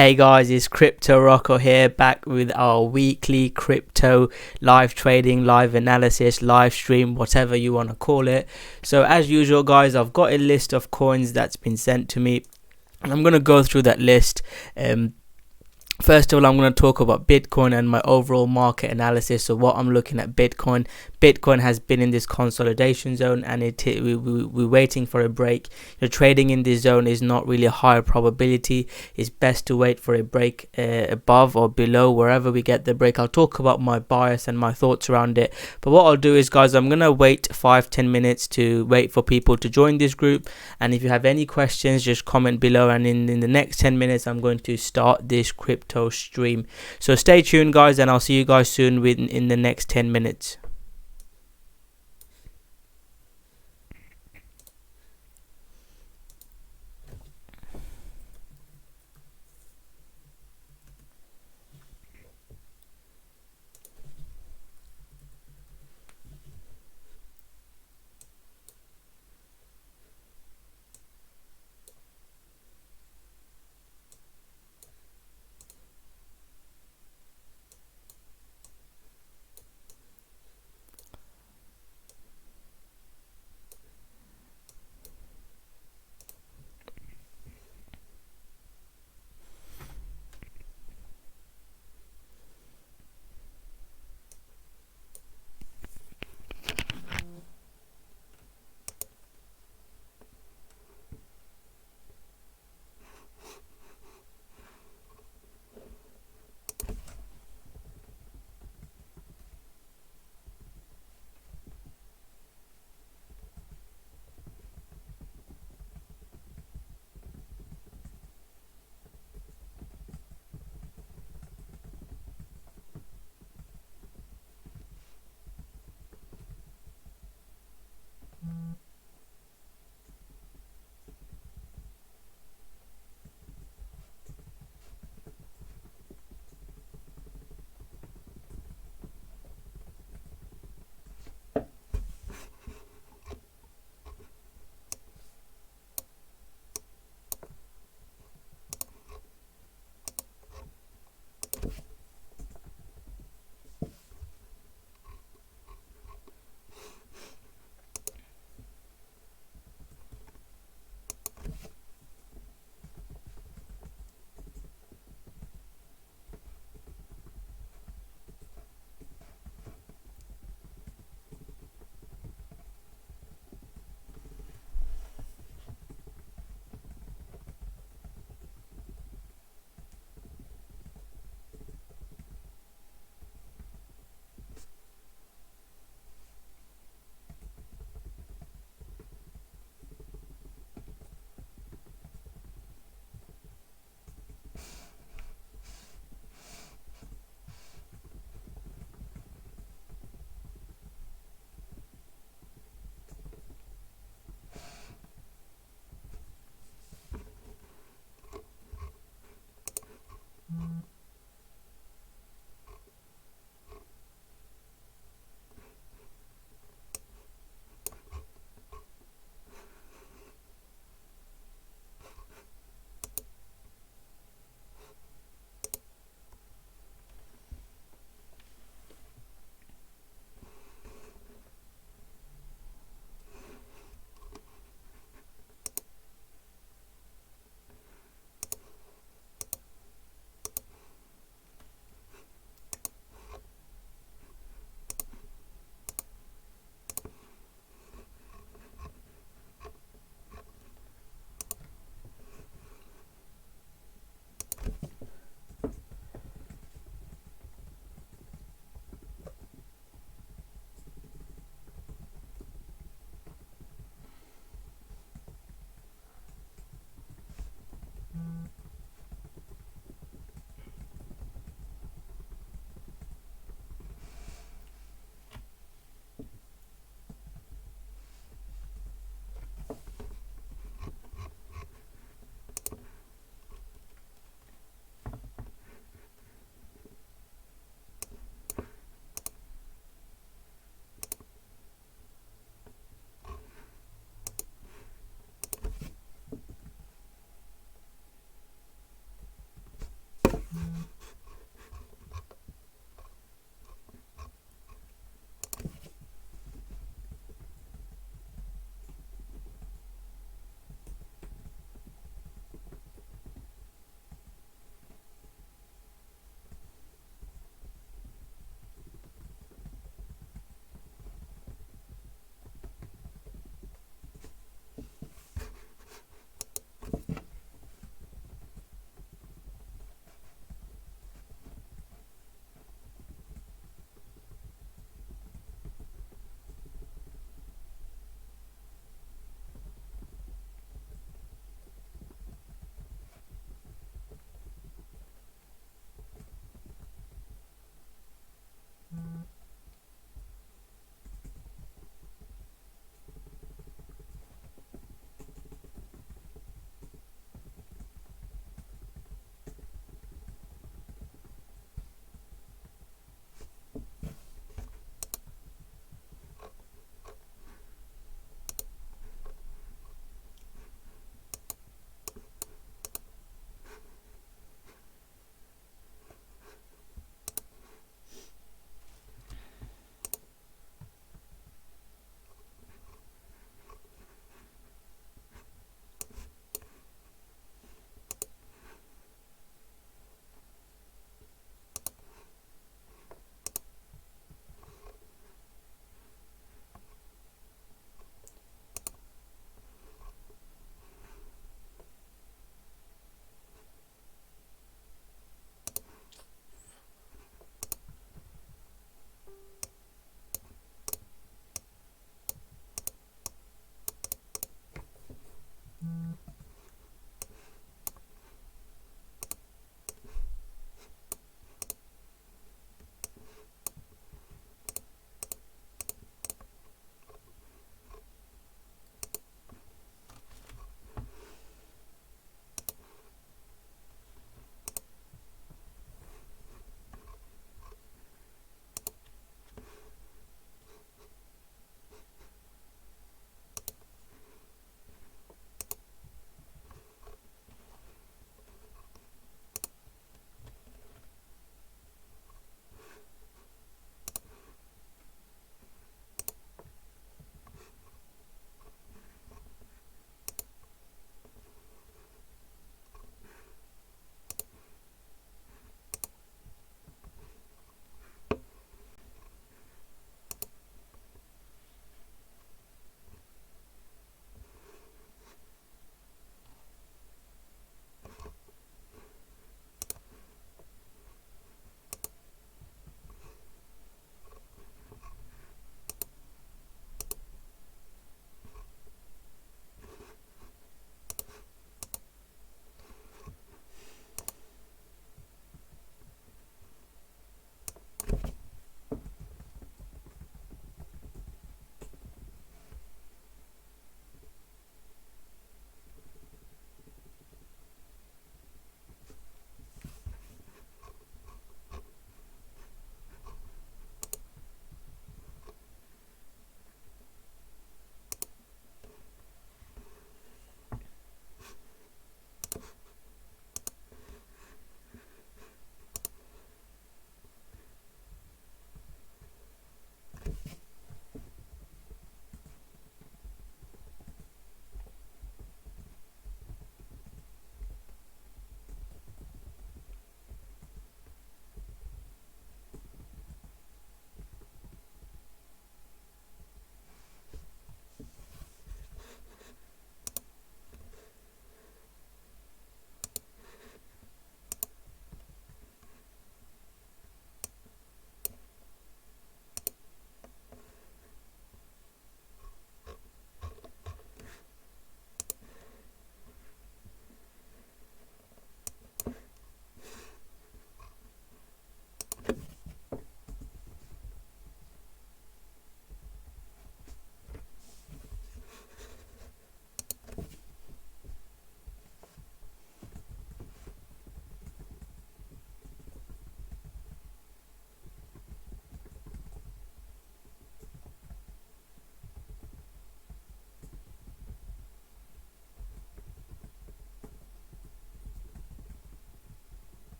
Hey guys, it's cryptorocko here, back with our weekly crypto live trading, live analysis, live stream, whatever you want to call it. So as usual guys, I've got a list of coins that's been sent to me and I'm going to go through that list. First of all, I'm going to talk about Bitcoin and my overall market analysis. So what I'm looking at Bitcoin. Bitcoin has been in this consolidation zone and we're waiting for a break. Trading in this zone is not really a high probability. It's best to wait for a break above or below, wherever we get the break. I'll talk about my bias and my thoughts around it. But what I'll do is, guys, I'm going to wait 5-10 minutes to wait for people to join this group. And if you have any questions, just comment below. And in the next 10 minutes, I'm going to start this crypto stream. So stay tuned guys, and I'll see you guys soon in the next 10 minutes.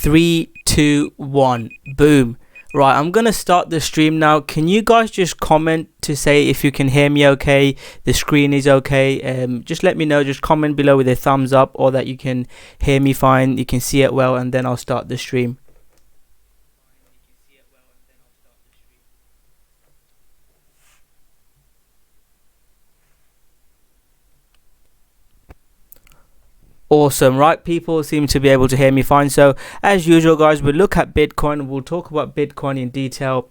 3, 2, 1, boom. Right, I'm gonna start the stream now. Can you guys just comment to say if you can hear me okay, the screen is okay? Just let me know, just comment below with a thumbs up, or that you can hear me fine, you can see it well, and then I'll start the stream. Awesome, right? People seem to be able to hear me fine. So as usual, guys, we'll look at Bitcoin. We'll talk about Bitcoin in detail,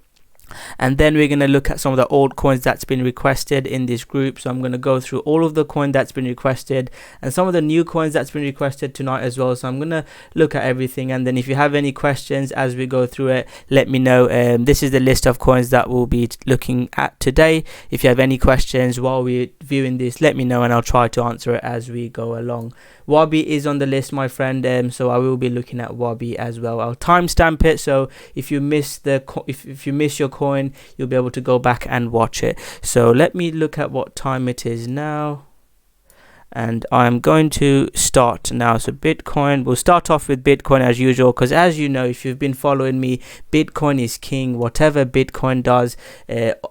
and then we're going to look at some of the altcoins that's been requested in this group. So I'm going to go through all of the coin that's been requested and some of the new coins that's been requested tonight as well. So I'm going to look at everything, and then if you have any questions as we go through it, let me know. This is the list of coins that we'll be looking at today. If you have any questions while we're viewing this, let me know and I'll try to answer it as we go along. Wabi is on the list, my friend, so I will be looking at Wabi as well. I'll timestamp it, so if you miss if you miss your coin, you'll be able to go back and watch it. So let me look at what time it is now, and I'm going to start now. So Bitcoin, we'll start off with Bitcoin as usual, because as you know, if you've been following me, Bitcoin is king. Whatever Bitcoin does,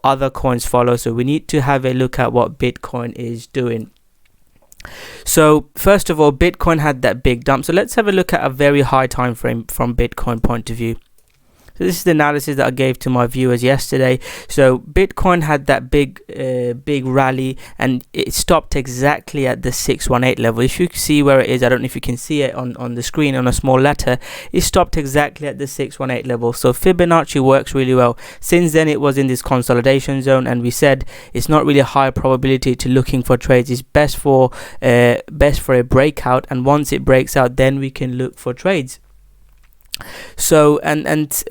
other coins follow. So we need to have a look at what Bitcoin is doing. So first of all, Bitcoin had that big dump. So let's have a look at a very high time frame from Bitcoin point of view. So this is the analysis that I gave to my viewers yesterday. So Bitcoin had that big rally, and it stopped exactly at the 618 level. If you see where it is, I don't know if you can see it on the screen on a small letter, it stopped exactly at the 618 level. So Fibonacci works really well. Since then, it was in this consolidation zone, and we said it's not really a high probability to looking for trades. It's best for a breakout, and once it breaks out, then we can look for trades. So and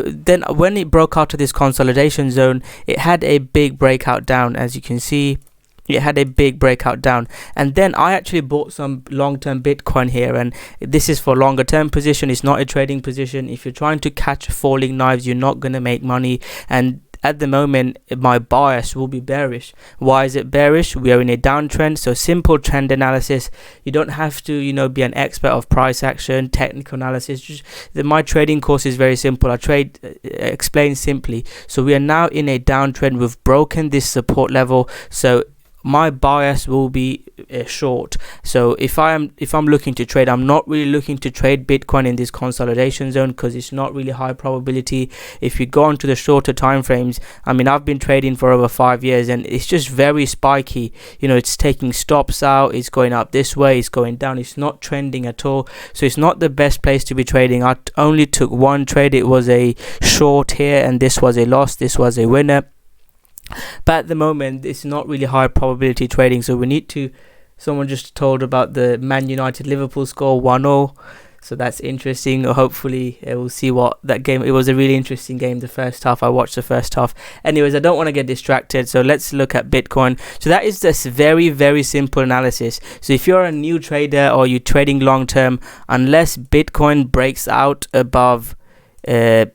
then when it broke out of this consolidation zone, it had a big breakout down. As you can see, it had a big breakout down, and then I actually bought some long-term Bitcoin here, and this is for longer term position. It's not a trading position. If you're trying to catch falling knives, you're not going to make money, and at the moment my bias will be bearish. Why is it bearish? We are in a downtrend, so simple trend analysis. You don't have to be an expert of price action, technical analysis. My trading course is very simple. I explain simply. So we are now in a downtrend. We've broken this support level, so my bias will be short. So if I'm looking to trade, I'm not really looking to trade Bitcoin in this consolidation zone, because it's not really high probability. If you go on to the shorter time frames, I mean, I've been trading for over 5 years, and it's just very spiky. It's taking stops out, it's going up this way, it's going down, it's not trending at all. So it's not the best place to be trading. I only took one trade. It was a short here, and this was a loss, this was a winner. But at the moment, it's not really high probability trading. So we need to, someone just told about the Man United Liverpool score 1-0. So that's interesting. Hopefully we'll see what that game, it was a really interesting game, the first half. I watched the first half. Anyways, I don't want to get distracted, so let's look at Bitcoin. So that is this very, very simple analysis. So if you're a new trader or you're trading long term, unless Bitcoin breaks out above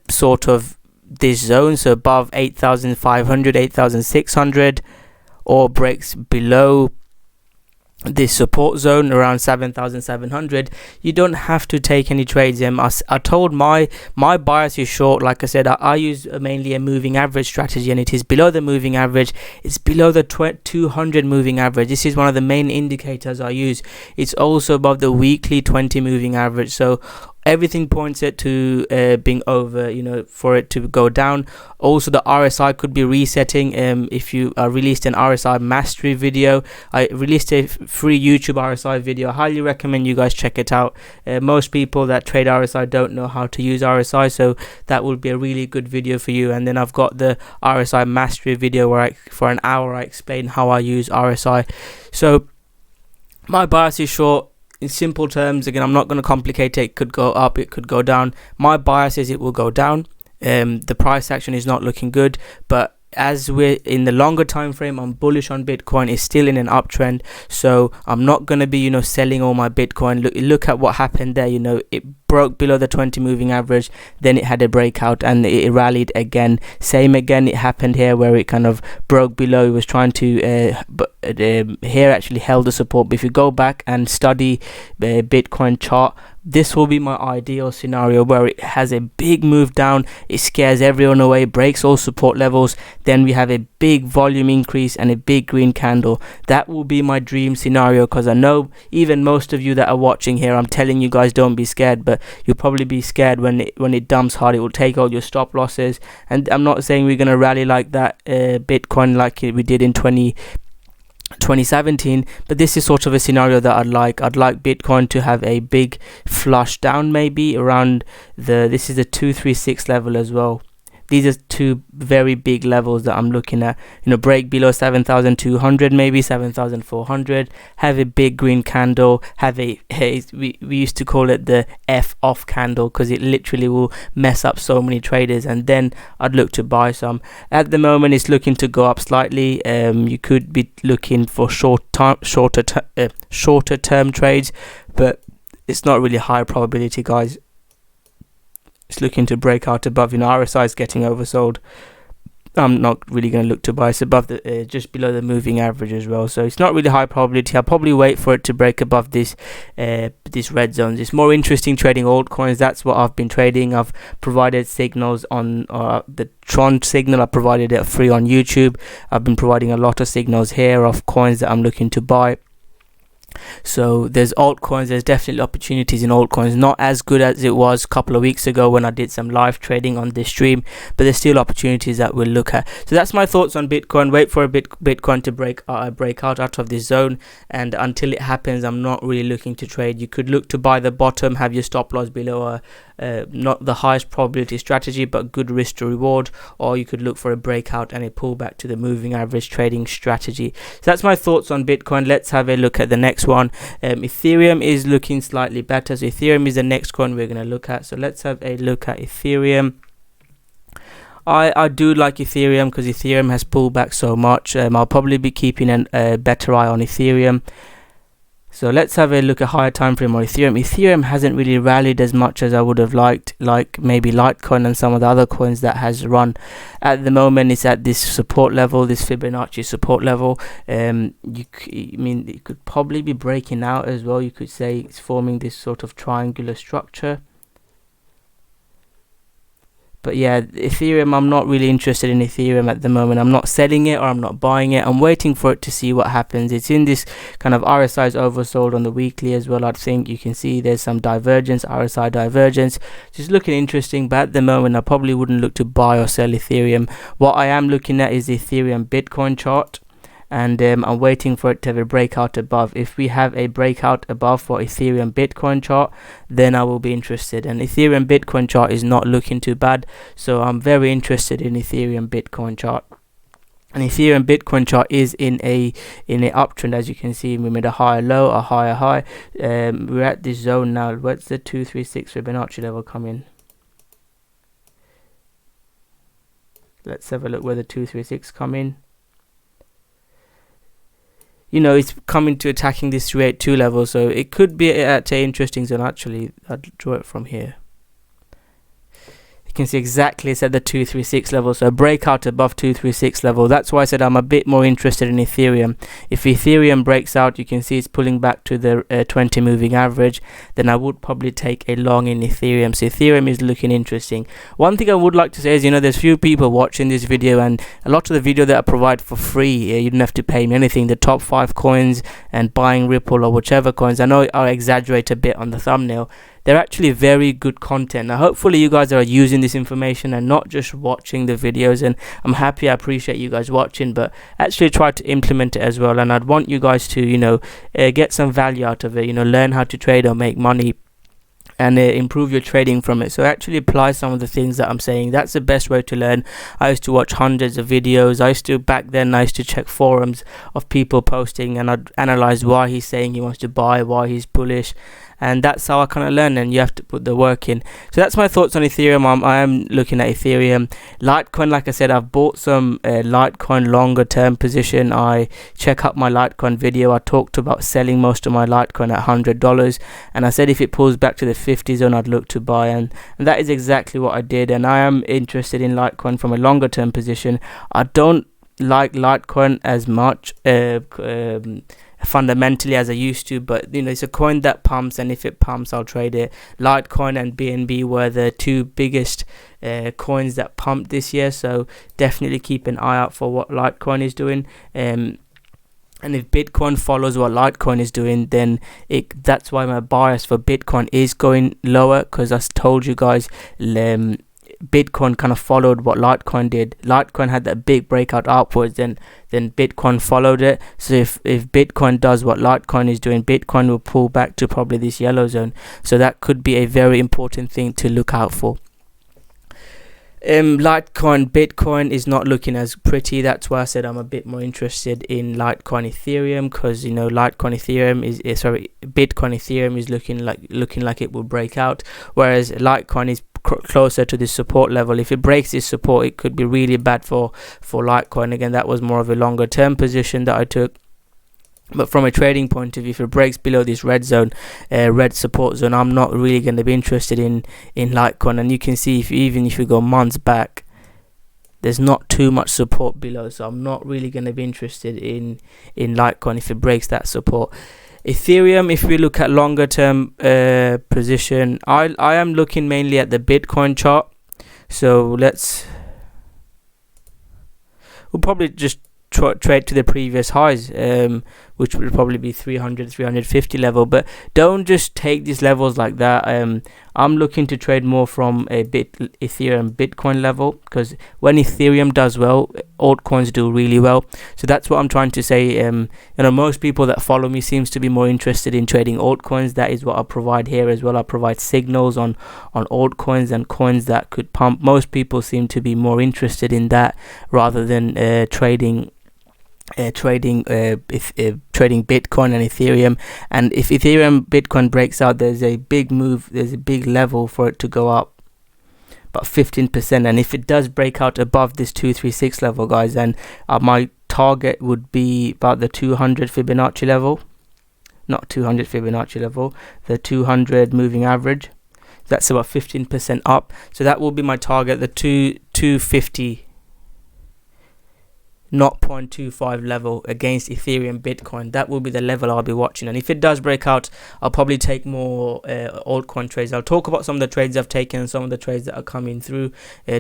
sort of this zone, so above 8,500, 8,600, or breaks below this support zone around 7,700, you don't have to take any trades. I told my bias is short. Like I said, I use mainly a moving average strategy, and it is below the moving average. It's below the 200 moving average. This is one of the main indicators I use. It's also above the weekly 20 moving average. So everything points it to being over, for it to go down. Also, the RSI could be resetting. If you released an RSI mastery video, I released a free YouTube RSI video. I highly recommend you guys check it out. Most people that trade RSI don't know how to use RSI, so that would be a really good video for you. And then I've got the RSI mastery video where for an hour I explain how I use RSI. So my bias is short. In simple terms, again, I'm not going to complicate it. It could go up, it could go down. My bias is it will go down. The price action is not looking good, but as we're in the longer time frame, I'm bullish on Bitcoin. It's still in an uptrend, so I'm not going to be selling all my Bitcoin. Look at what happened there. It broke below the 20 moving average, then it had a breakout and it rallied again. Same again, it happened here where it kind of broke below. It was trying to here actually held the support. But if you go back and study the Bitcoin chart, this will be my ideal scenario, where it has a big move down, it scares everyone away, breaks all support levels, then we have a big volume increase and a big green candle. That will be my dream scenario, because I know even most of you that are watching here, I'm telling you guys, don't be scared, but you'll probably be scared when it dumps hard. It will take all your stop losses, and I'm not saying we're going to rally like that Bitcoin like we did in 2017, but this is sort of a scenario that I'd like Bitcoin to have a big flush down, maybe around this is the 236 level as well. These are two very big levels that I'm looking at. Break below 7,200, maybe 7,400, have a big green candle, have we used to call it the F off candle, because it literally will mess up so many traders, and then I'd look to buy some. At the moment it's looking to go up slightly. You could be looking for shorter term trades, but it's not really high probability, guys. It's looking to break out above. RSI is getting oversold. I'm not really going to look to buy. It's above just below the moving average as well, so it's not really high probability. I'll probably wait for it to break above this red zones. It's more interesting trading altcoins. That's what I've been trading. I've provided signals on the Tron signal. I provided it free on YouTube. I've been providing a lot of signals here of coins that I'm looking to buy. So there's altcoins, there's definitely opportunities in altcoins. Not as good as it was a couple of weeks ago when I did some live trading on this stream, but there's still opportunities that we'll look at. So that's my thoughts on Bitcoin. Wait for a Bitcoin to break out of this zone, and until it happens, I'm not really looking to trade. You could look to buy the bottom, have your stop loss below not the highest probability strategy, but good risk to reward, or you could look for a breakout and a pullback to the moving average trading strategy. So that's my thoughts on Bitcoin. Let's have a look at the next one. Ethereum is looking slightly better, so Ethereum is the next coin we're going to look at. So let's have a look at Ethereum. I do like Ethereum because Ethereum has pulled back so much. I'll probably be keeping a better eye on Ethereum. So let's have a look at higher time frame on Ethereum. Ethereum hasn't really rallied as much as I would have liked, like maybe Litecoin and some of the other coins that has run. At the moment, it's at this support level, this Fibonacci support level. It could probably be breaking out as well. You could say it's forming this sort of triangular structure. But yeah, Ethereum, I'm not really interested in Ethereum at the moment. I'm not selling it or I'm not buying it. I'm waiting for it to see what happens. It's in this kind of RSI is oversold on the weekly as well. I think you can see there's some divergence, RSI divergence. Just looking interesting, but at the moment I probably wouldn't look to buy or sell Ethereum. What I am looking at is the Ethereum Bitcoin chart. And I'm waiting for it to have a breakout above. If we have a breakout above for Ethereum Bitcoin chart, then I will be interested. And Ethereum Bitcoin chart is not looking too bad, so I'm very interested in Ethereum Bitcoin chart. And Ethereum Bitcoin chart is in a uptrend, as you can see. We made a higher low, a higher high. We're at this zone now. What's the 236 Fibonacci level come in? Let's have a look where the 236 come in. It's coming to attacking this 382 level, so it could be at an interesting zone. Actually, I'll draw it from here. You can see exactly it's at the 236 level, so a breakout above 236 level. That's why I said I'm a bit more interested in Ethereum. If Ethereum breaks out, you can see it's pulling back to the 20 moving average, then I would probably take a long in Ethereum. So Ethereum is looking interesting. One thing I would like to say is, there's few people watching this video, and a lot of the video that I provide for free, you don't have to pay me anything. The top 5 coins and buying Ripple or whichever coins, I know I exaggerate a bit on the thumbnail. They're actually very good content. Now, hopefully you guys are using this information and not just watching the videos, and I'm happy, I appreciate you guys watching, but actually try to implement it as well. And I'd want you guys to, get some value out of it, learn how to trade or make money and improve your trading from it. So actually apply some of the things that I'm saying. That's the best way to learn. I used to watch hundreds of videos. Back then I used to check forums of people posting, and I'd analyze why he's saying he wants to buy, why he's bullish, and that's how I kind of learn, and you have to put the work in. So that's my thoughts on Ethereum. I am looking at Ethereum. Litecoin, like I said, I've bought some Litecoin longer term position. I check out my Litecoin video. I talked about selling most of my Litecoin at $100, and I said if it pulls back to the 50 zone, I'd look to buy, and that is exactly what I did. And I am interested in Litecoin from a longer term position. I don't like Litecoin as much fundamentally as I used to, but you know, it's a coin that pumps, and if it pumps, I'll trade it. Litecoin and BNB were the two biggest coins that pumped this year, so definitely keep an eye out for what Litecoin is doing. And if Bitcoin follows what Litecoin is doing, then that's why my bias for Bitcoin is going lower, because I told you guys Bitcoin kind of followed what Litecoin did. Litecoin had that big breakout upwards, then Bitcoin followed it. So if Bitcoin does what Litecoin is doing, Bitcoin will pull back to probably this yellow zone. So that could be a very important thing to look out for. Litecoin, Bitcoin is not looking as pretty. That's why I said I'm a bit more interested in Litecoin Ethereum, because you know, Bitcoin Ethereum is looking like it will break out, whereas Litecoin is closer to this support level. If it breaks this support, it could be really bad for Litecoin. Again, that was more of a longer term position that I took. But from a trading point of view, if it breaks below this red support zone, I'm not really going to be interested in Litecoin. And you can see, even if you go months back, there's not too much support below, so I'm not really going to be interested in Litecoin if it breaks that support. Ethereum, if we look at longer term position, I am looking mainly at the Bitcoin chart. So we'll probably just trade to the previous highs, which will probably be 350 level, but don't just take these levels like that. I'm looking to trade more from a Ethereum Bitcoin level, because when Ethereum does well, altcoins do really well. So that's what I'm trying to say. You know, most people that follow me seems to be more interested in trading altcoins. That is what I provide here as well. I provide signals on altcoins and coins that could pump. Most people seem to be more interested in that rather than trading Bitcoin and Ethereum. And if Ethereum Bitcoin breaks out, there's a big move, there's a big level for it to go up, about 15%. And if it does break out above this 236 level, guys, then my target would be about the 200 Fibonacci level, not 200 Fibonacci level, the 200 moving average. That's about 15% up, so that will be my target, the 250 0.25 level against Ethereum Bitcoin. That will be the level I'll be watching. And if it does break out, I'll probably take more altcoin trades. I'll talk about some of the trades I've taken and some of the trades that are coming through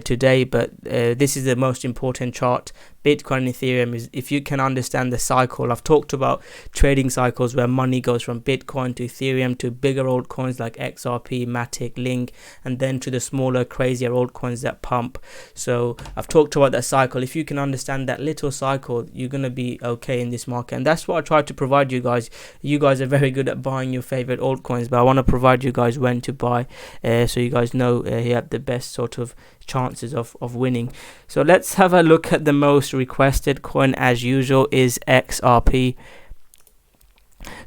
today, but this is the most important chart. Bitcoin and Ethereum is, if you can understand the cycle. I've talked about trading cycles where money goes from Bitcoin to Ethereum to bigger altcoins like XRP, Matic, Link, and then to the smaller, crazier altcoins that pump. So I've talked about that cycle. If you can understand that little cycle, you're going to be okay in this market. And that's what I try to provide you guys. You guys are very good at buying your favorite altcoins, but I want to provide you guys when to buy, so you guys know you have the best sort of chances of winning. So let's have a look at the most requested coin, as usual, is XRP.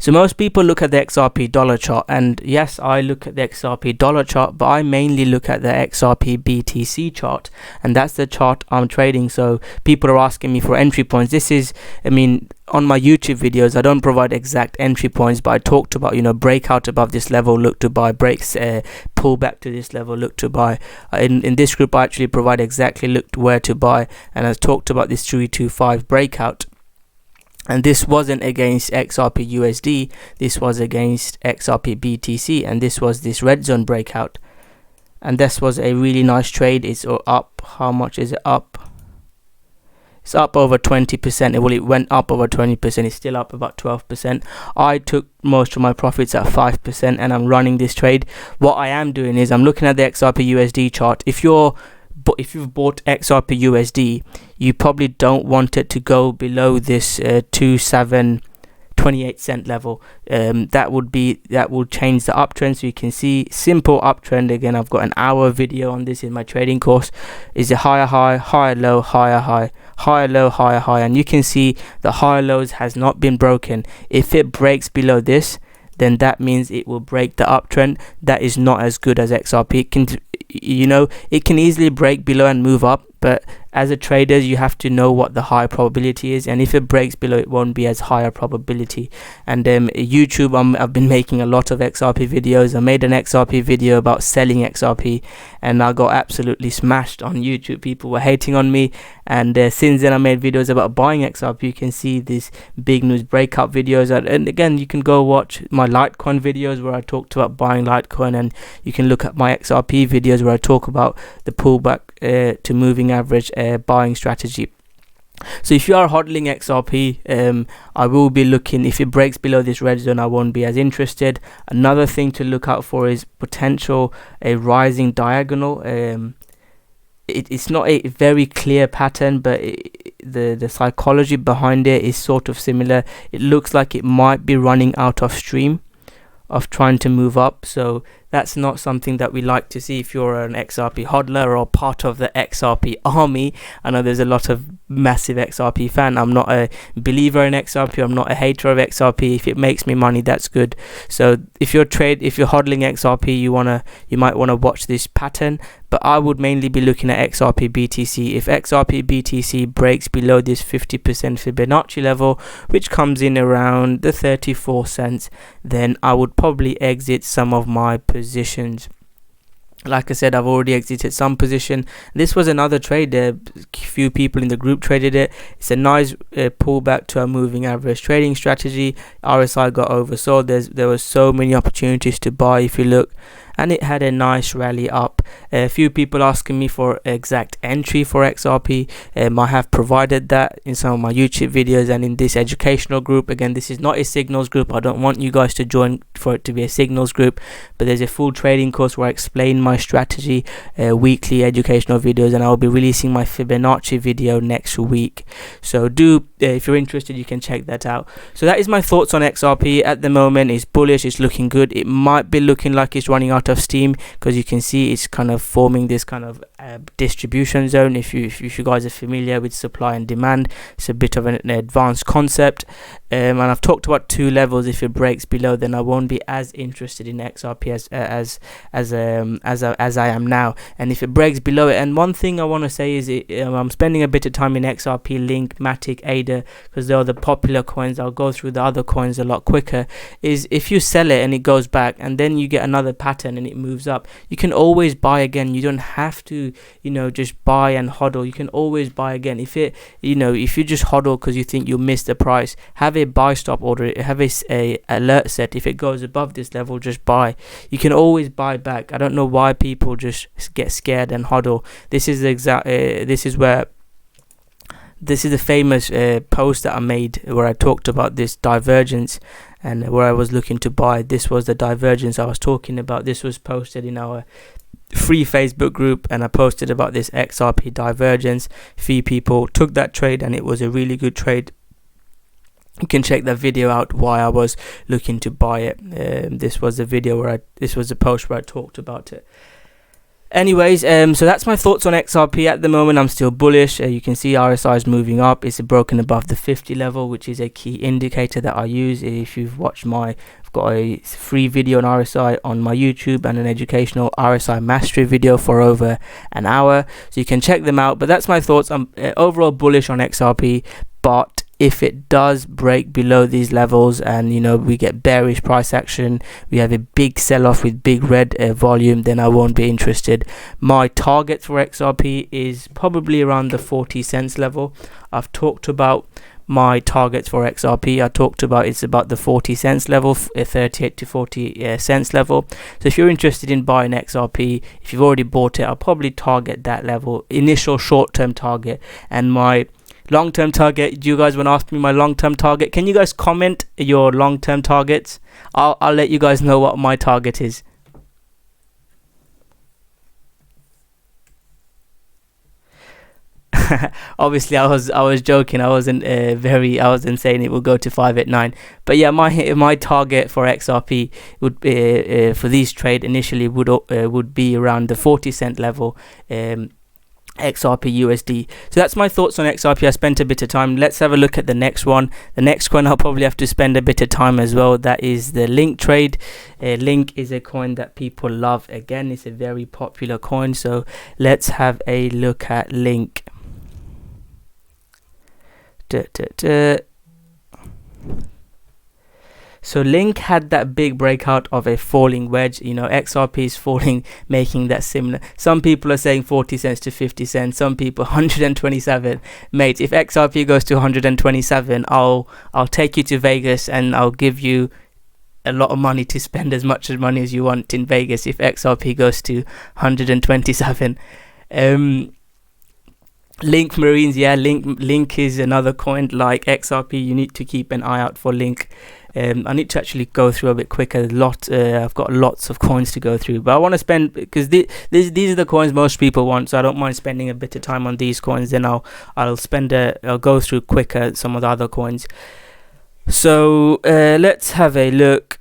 So most people look at the XRP dollar chart, and yes, I look at the XRP dollar chart, but I mainly look at the XRP BTC chart, and that's the chart I'm trading. So people are asking me for entry points. This is, I mean, on my YouTube videos, I don't provide exact entry points, but I talked about, you know, breakout above this level, look to buy, breaks, pull back to this level, look to buy. In this group, I actually provide exactly looked where to buy, and I talked about this 325 breakout. And this wasn't against XRP USD, this was against XRP BTC, and this was this red zone breakout. And this was a really nice trade. It's up, how much is it up? It's up over 20%. Well, it went up over 20%. It's still up about 12%. I took most of my profits at 5%, and I'm running this trade. What I am doing is I'm looking at the XRP USD chart. If you've bought XRP USD, you probably don't want it to go below this 27.28 cent level. That will change the uptrend. So you can see simple uptrend. Again, I've got an hour video on this in my trading course. Is a higher high, higher low, higher high, higher low, higher high, and you can see the higher lows has not been broken. If it breaks below this, then that means it will break the uptrend. That is not as good as XRP. It can easily break below and move up, but as a trader, you have to know what the high probability is, and if it breaks below, it won't be as high a probability. And YouTube, I've been making a lot of XRP videos. I made an XRP video about selling XRP, and I got absolutely smashed on YouTube. People were hating on me, and since then I made videos about buying XRP. You can see these big news breakout videos, and again, you can go watch my Litecoin videos where I talked about buying Litecoin, and you can look at my XRP videos where I talk about the pullback to moving average buying strategy. So if you are hodling XRP, I will be looking, if it breaks below this red zone, I won't be as interested. Another thing to look out for is potential a rising diagonal. It's not a very clear pattern, but the psychology behind it is sort of similar. It looks like it might be running out of stream of trying to move up, so that's not something that we like to see if you're an XRP hodler or part of the XRP army. I know there's a lot of massive XRP fan. I'm not a believer in XRP. I'm not a hater of XRP. If it makes me money, that's good. So if you're hodling XRP, you might wanna watch this pattern. But I would mainly be looking at XRP BTC. If XRP BTC breaks below this 50% Fibonacci level, which comes in around the 34 cents, then I would probably exit some of my positions. Like I said, I've already exited some position. This was another trade. A few people in the group traded it. It's a nice pullback to a moving average trading strategy. RSI got oversold. There were so many opportunities to buy if you look, and it had a nice rally up. A few people asking me for exact entry for XRP. I have provided that in some of my YouTube videos and in this educational group. Again, this is not a signals group. I don't want you guys to join for it to be a signals group, but there's a full trading course where I explain my strategy, weekly educational videos, and I'll be releasing my Fibonacci video next week. So if you're interested, you can check that out. So that is my thoughts on XRP. At the moment, it's bullish. It's looking good. It might be looking like it's running out of steam, because you can see it's kind of forming this kind of distribution zone. If you guys are familiar with supply and demand, it's a bit of an advanced concept, and I've talked about two levels. If it breaks below, then I won't be as interested in XRP as I am now. And if it breaks below it, and one thing I want to say is I'm spending a bit of time in XRP, Link, Matic, ADA, because they're the popular coins. I'll go through the other coins a lot quicker. Is if you sell it and it goes back, and then you get another pattern and it moves up, you can always buy again. You don't have to just buy and hodl. You can always buy again. If you just hodl because you think you'll miss the price, have a buy stop order, have a alert set. If it goes above this level, just buy. You can always buy back. I don't know why people just get scared and hodl. This is the famous post that I made where I talked about this divergence and where I was looking to buy. This was the divergence I was talking about. This was posted in our free Facebook group, and I posted about this XRP divergence. Few people took that trade, and it was a really good trade. You can check that video out why I was looking to buy it. This was a video this was a post where I talked about it. Anyways, so that's my thoughts on XRP. At the moment, I'm still bullish. You can see RSI is moving up. It's broken above the 50 level, which is a key indicator that I use. If you've watched I've got a free video on RSI on my YouTube and an educational RSI mastery video for over an hour, so you can check them out. But that's my thoughts. I'm overall bullish on XRP, but if it does break below these levels and we get bearish price action, we have a big sell-off with big red volume, then I won't be interested. My target for XRP is probably around the 40 cents level. I've talked about my targets for XRP. I talked about it's about the 40 cents level, 38 to 40 cents level. So if you're interested in buying XRP, if you've already bought it, I'll probably target that level, initial short-term target. And my long-term target, do you guys want to ask me my long-term target? Can you guys comment your long-term targets? I'll let you guys know what my target is. Obviously I was joking. I wasn't saying it will go to 589, but yeah, my target for XRP would be for this trade initially would be around the 40 cent level, XRP USD. So that's my thoughts on XRP. I spent a bit of time. Let's have a look at the next one. The next one I'll probably have to spend a bit of time as well. That is the Link trade. Link is a coin that people love. Again, it's a very popular coin. So let's have a look at Link. So Link had that big breakout of a falling wedge. XRP is falling, making that similar. Some people are saying 40 cents to 50 cents. Some people 127. Mate, if XRP goes to 127, I'll take you to Vegas and I'll give you a lot of money to spend as much money as you want in Vegas if XRP goes to 127. Link Marines, yeah, Link is another coin like XRP. You need to keep an eye out for Link. I need to actually go through a bit quicker. I've got lots of coins to go through, but I want to spend, because these are the coins most people want, so I don't mind spending a bit of time on these coins. Then I'll go through quicker some of the other coins. So let's have a look.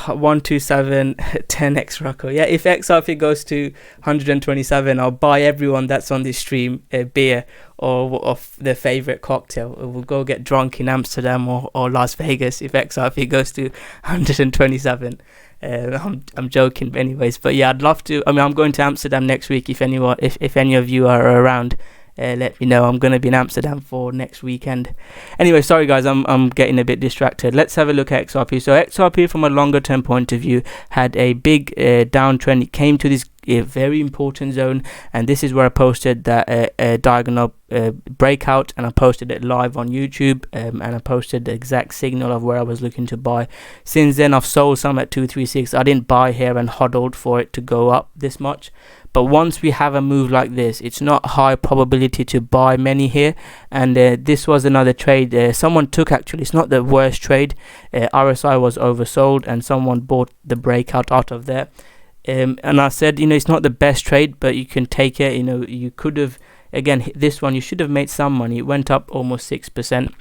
127 10x Rocko. Yeah, if XRP goes to 127, I'll buy everyone that's on this stream a beer or of their favorite cocktail. We'll go get drunk in Amsterdam or Las Vegas if XRP goes to 127. I'm joking anyways, but yeah, I'd love to. I'm going to Amsterdam next week. If any of you are around, let me know. I'm going to be in Amsterdam for next weekend. Anyway, sorry guys, I'm getting a bit distracted. Let's have a look at XRP. So XRP from a longer term point of view had a big downtrend. It came to this very important zone, and this is where I posted that diagonal breakout, and I posted it live on YouTube, and I posted the exact signal of where I was looking to buy. Since then I've sold some at 236. I didn't buy here and hodled for it to go up this much. But once we have a move like this, it's not high probability to buy many here. And this was another trade someone took. Actually, it's not the worst trade. RSI was oversold and someone bought the breakout out of there. And I said, it's not the best trade, but you can take it. You could have, again, this one, you should have made some money. It went up almost 6%.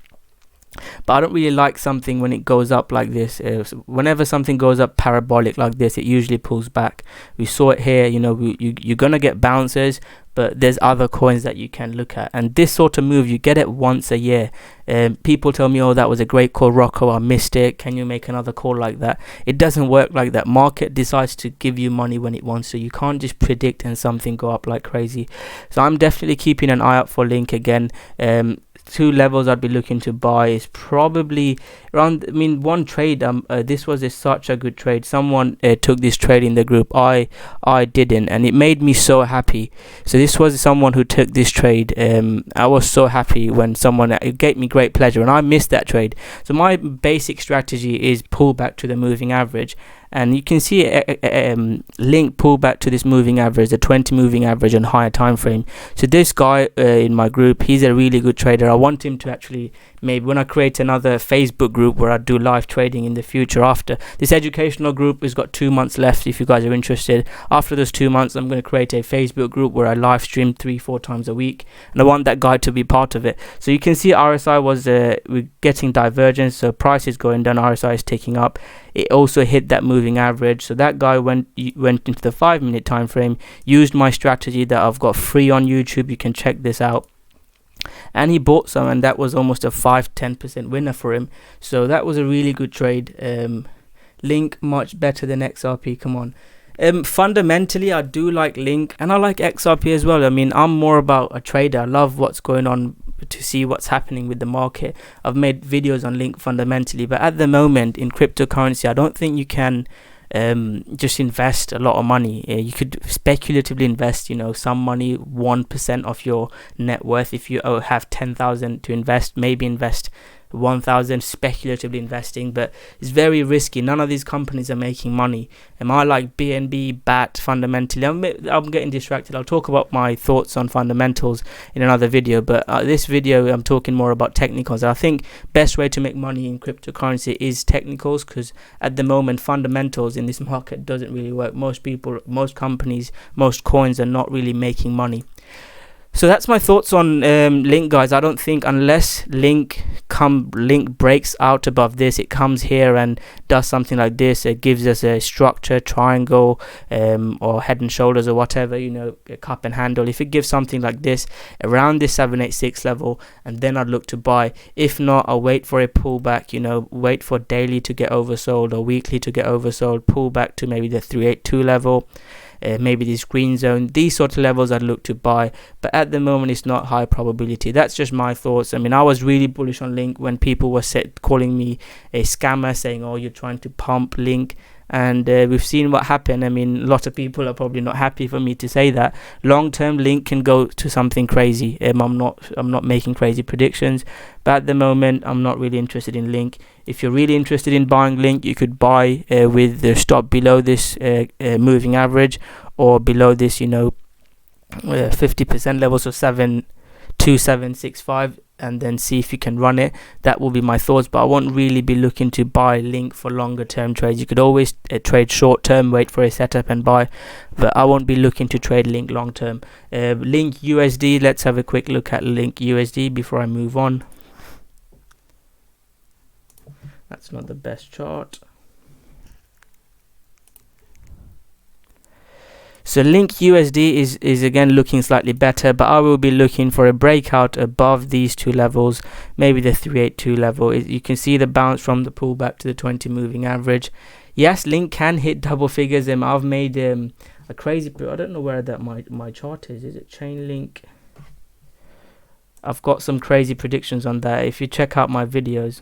But I don't really like something when it goes up like this. Whenever something goes up parabolic like this, it usually pulls back. We saw it here. You're gonna get bounces, but there's other coins that you can look at, and this sort of move, you get it once a year. People tell me, oh, that was a great call, Rocko, I missed it, can you make another call like that? It doesn't work like that. Market decides to give you money when it wants to. You can't just predict and something go up like crazy. So I'm definitely keeping an eye out for Link again. Two levels I'd be looking to buy is probably around, one trade. This was such a good trade. Someone took this trade in the group. I didn't, and it made me so happy. So this was someone who took this trade. I was so happy when it gave me great pleasure, and I missed that trade. So my basic strategy is pull back to the moving average. And you can see Link pull back to this moving average, the 20 moving average on higher time frame. So this guy in my group, he's a really good trader. I want him to actually, maybe when I create another Facebook group where I do live trading in the future, after this educational group has got 2 months left, if you guys are interested. After those 2 months, I'm going to create a Facebook group where I live stream 3-4 times a week, and I want that guy to be part of it. So you can see RSI was we're getting divergence, so price is going down, RSI is ticking up. It also hit that moving average. So that guy went into the 5-minute time frame, used my strategy that I've got free on YouTube. You can check this out. And he bought some, and that was almost a 5-10% winner for him. So that was a really good trade. Link much better than XRP. Come on. Fundamentally, I do like Link, and I like XRP as well. I'm more about a trader. I love what's going on, to see what's happening with the market. I've made videos on Link fundamentally, but at the moment in cryptocurrency, I don't think you can just invest a lot of money. You could speculatively invest, some money, 1% of your net worth. If you have 10,000 to invest, maybe invest 1,000 speculatively investing, but it's very risky. None of these companies are making money. I like BNB, BAT fundamentally. I'm getting distracted. I'll talk about my thoughts on fundamentals in another video, but this video I'm talking more about technicals. I think best way to make money in cryptocurrency is technicals, because at the moment fundamentals in this market doesn't really work. Most people, most companies, most coins are not really making money. So that's my thoughts on Link, guys. I don't think, unless Link breaks out above this, it comes here and does something like this, it gives us a structure, triangle, or head and shoulders, or whatever, a cup and handle. If it gives something like this around this 786 level, and then I'd look to buy. If not, I'll wait for a pullback, wait for daily to get oversold or weekly to get oversold, pull back to maybe the 382 level. maybe this green zone. These sort of levels I'd look to buy, but at the moment it's not high probability. That's just my thoughts. I mean, I was really bullish on Link when people were calling me a scammer, saying, oh, you're trying to pump Link. And we've seen what happened. I mean, a lot of people are probably not happy for me to say that. Long term, Link can go to something crazy. I'm not making crazy predictions, but at the moment I'm not really interested in Link. If you're really interested in buying Link, you could buy with the stop below this moving average, or below this 50% level, so 72765, and then see if you can run it. That will be my thoughts, but I won't really be looking to buy Link for longer term trades. You could always trade short term, wait for a setup and buy, but I won't be looking to trade Link long term. Link USD, let's have a quick look at Link USD before I move on. That's not the best chart. So Link USD is again looking slightly better, but I will be looking for a breakout above these two levels, maybe the 382 level. You can see the bounce from the pullback to the 20 moving average. Yes, Link can hit double figures. I've made a crazy, I don't know where that my chart is it Chainlink? I've got some crazy predictions on that. If you check out my videos,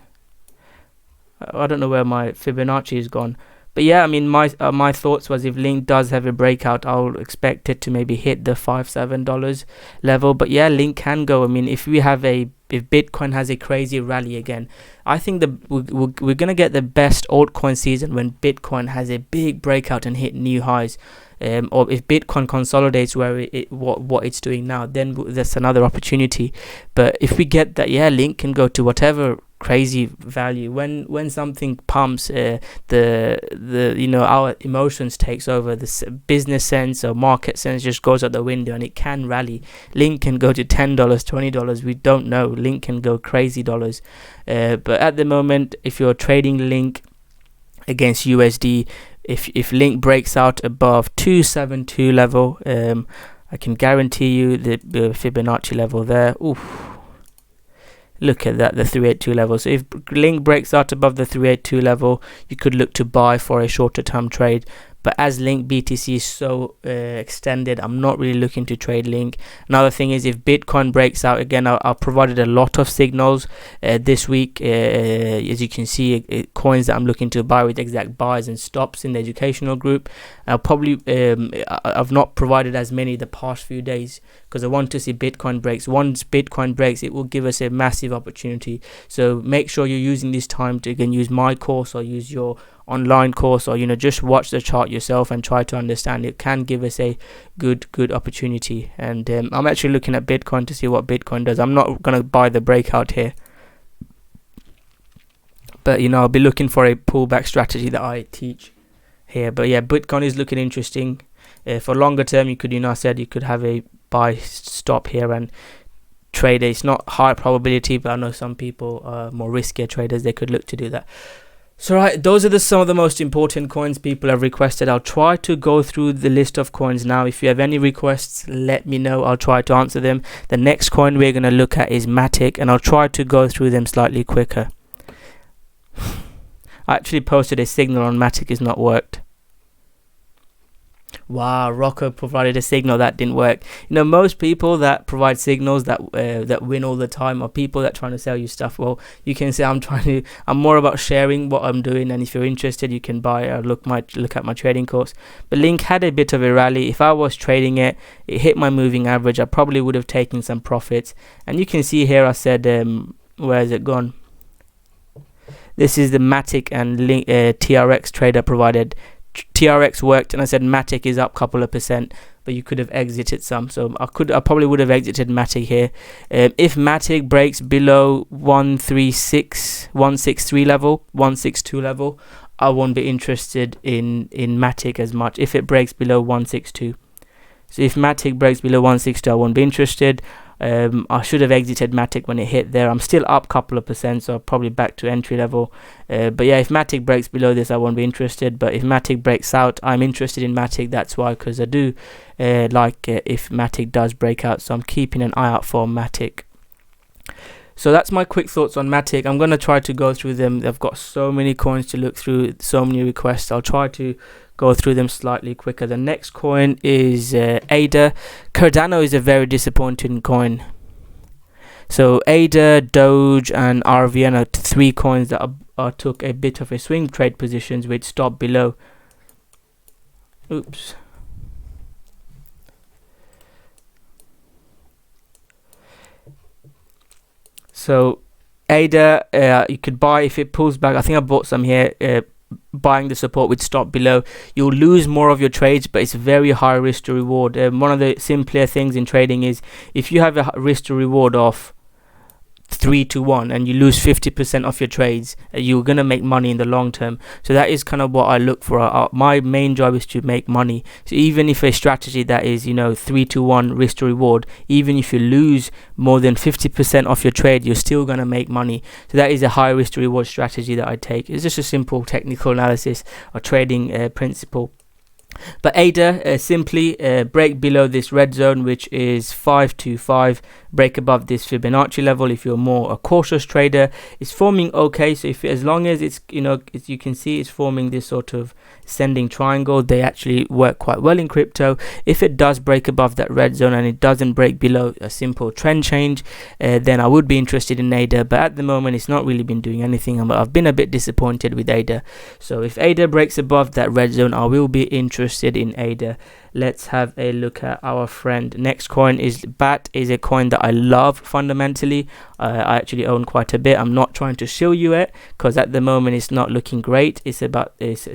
I don't know where my Fibonacci is gone. But yeah, I mean, my thoughts was, if Link does have a breakout, I'll expect it to maybe hit the $5-7 level. But yeah, Link can go. I mean, if Bitcoin has a crazy rally again, I think we're gonna get the best altcoin season when Bitcoin has a big breakout and hit new highs. Or if Bitcoin consolidates where what it's doing now, then that's another opportunity. But if we get that, yeah, Link can go to whatever crazy value. When something pumps, our emotions takes over. The business sense or market sense just goes out the window, and it can rally. Link can go to $10, $20. We don't know. Link can go crazy dollars. But at the moment, if you're trading Link against USD, if Link breaks out above 272 level, I can guarantee you the Fibonacci level there. Oof. Look at that, the 382 level. So if Link breaks out above the 382 level, you could look to buy for a shorter term trade. But as Link BTC is so extended, I'm not really looking to trade Link. Another thing is, if Bitcoin breaks out again, I've provided a lot of signals this week. As you can see, coins that I'm looking to buy with exact buys and stops in the educational group. I've not provided as many the past few days because I want to see Bitcoin breaks. Once Bitcoin breaks, it will give us a massive opportunity. So make sure you're using this time to again use my course or use your online course, or just watch the chart yourself and try to understand. It can give us a good opportunity. And I'm actually looking at Bitcoin to see what Bitcoin does. I'm not going to buy the breakout here, but I'll be looking for a pullback strategy that I teach here. But yeah, Bitcoin is looking interesting. For longer term, you could I said you could have a buy stop here and trade it. It's not high probability, but I know some people more riskier traders, they could look to do that. So right, those are some of the most important coins people have requested. I'll try to go through the list of coins now. If you have any requests, let me know. I'll try to answer them. The next coin we're going to look at is Matic, and I'll try to go through them slightly quicker. I actually posted a signal on Matic, it's not worked. Wow, Rocko provided a signal that didn't work. Most people that provide signals that win all the time are people that trying to sell you stuff. Well, you can say I'm more about sharing what I'm doing, and if you're interested, you can buy or look at my trading course. But Link had a bit of a rally. If I was trading it hit my moving average, I probably would have taken some profits. And you can see here I said, where has it gone? This is the Matic and Link, TRX trader provided. TRX worked, and I said Matic is up a couple of percent, but you could have exited some. So I probably would have exited Matic here. If Matic breaks below 163 level, 162 level, I won't be interested in Matic as much. If it breaks below 162, so if Matic breaks below 162, I won't be interested. I should have exited Matic when it hit there. I'm still up a couple of percent, so probably back to entry level. But yeah, if Matic breaks below this, I won't be interested. But if Matic breaks out, I'm interested in Matic. That's why, because I do like if Matic does break out. So I'm keeping an eye out for Matic. So that's my quick thoughts on Matic. I'm going to try to go through them. They've got so many coins to look through, so many requests. I'll try to go through them slightly quicker. The next coin is ADA. Cardano is a very disappointing coin. So ADA, Doge, and RVN are 3 coins that took a bit of a swing trade positions with stop below. Oops. So ADA, you could buy if it pulls back. I think I bought some here. Buying the support with stop below, you'll lose more of your trades, but it's very high risk to reward. One of the simpler things in trading is if you have a risk to reward of 3-1 and you lose 50% of your trades, you're gonna make money in the long term. So that is kind of what I look for. My main job is to make money. So even if a strategy that is 3-1 risk to reward, even if you lose more than 50% of your trade, you're still gonna make money. So that is a high risk to reward strategy that I take. It's just a simple technical analysis or trading principle. But ADA, simply break below this red zone, which is 525, break above this Fibonacci level. If you're more a cautious trader, it's forming okay. So if as long as it's as you can see, it's forming this sort of ascending triangle. They actually work quite well in crypto. If it does break above that red zone and it doesn't break below a simple trend change, then I would be interested in ADA. But at the moment, it's not really been doing anything. I've been a bit disappointed with ADA. So if ADA breaks above that red zone, I will be interested in ADA. Let's have a look at our friend. Next coin is BAT. Is a coin that I love fundamentally. I actually own quite a bit. I'm not trying to show you it because at the moment it's not looking great. It's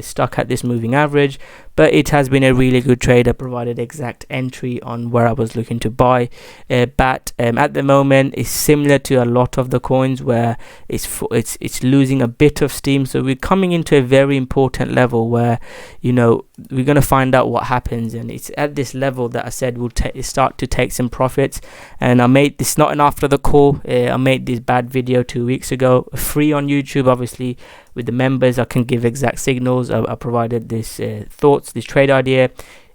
stuck at this moving average, but it has been a really good trade. I provided exact entry on where I was looking to buy. BAT at the moment is similar to a lot of the coins where it's losing a bit of steam. So we're coming into a very important level where we're going to find out what happens, and it's at this level that I said we'll start to take some profits. And I made this not an after the call. I made this bad video 2 weeks ago, free on YouTube. Obviously with the members I can give exact signals. I provided this thoughts, this trade idea.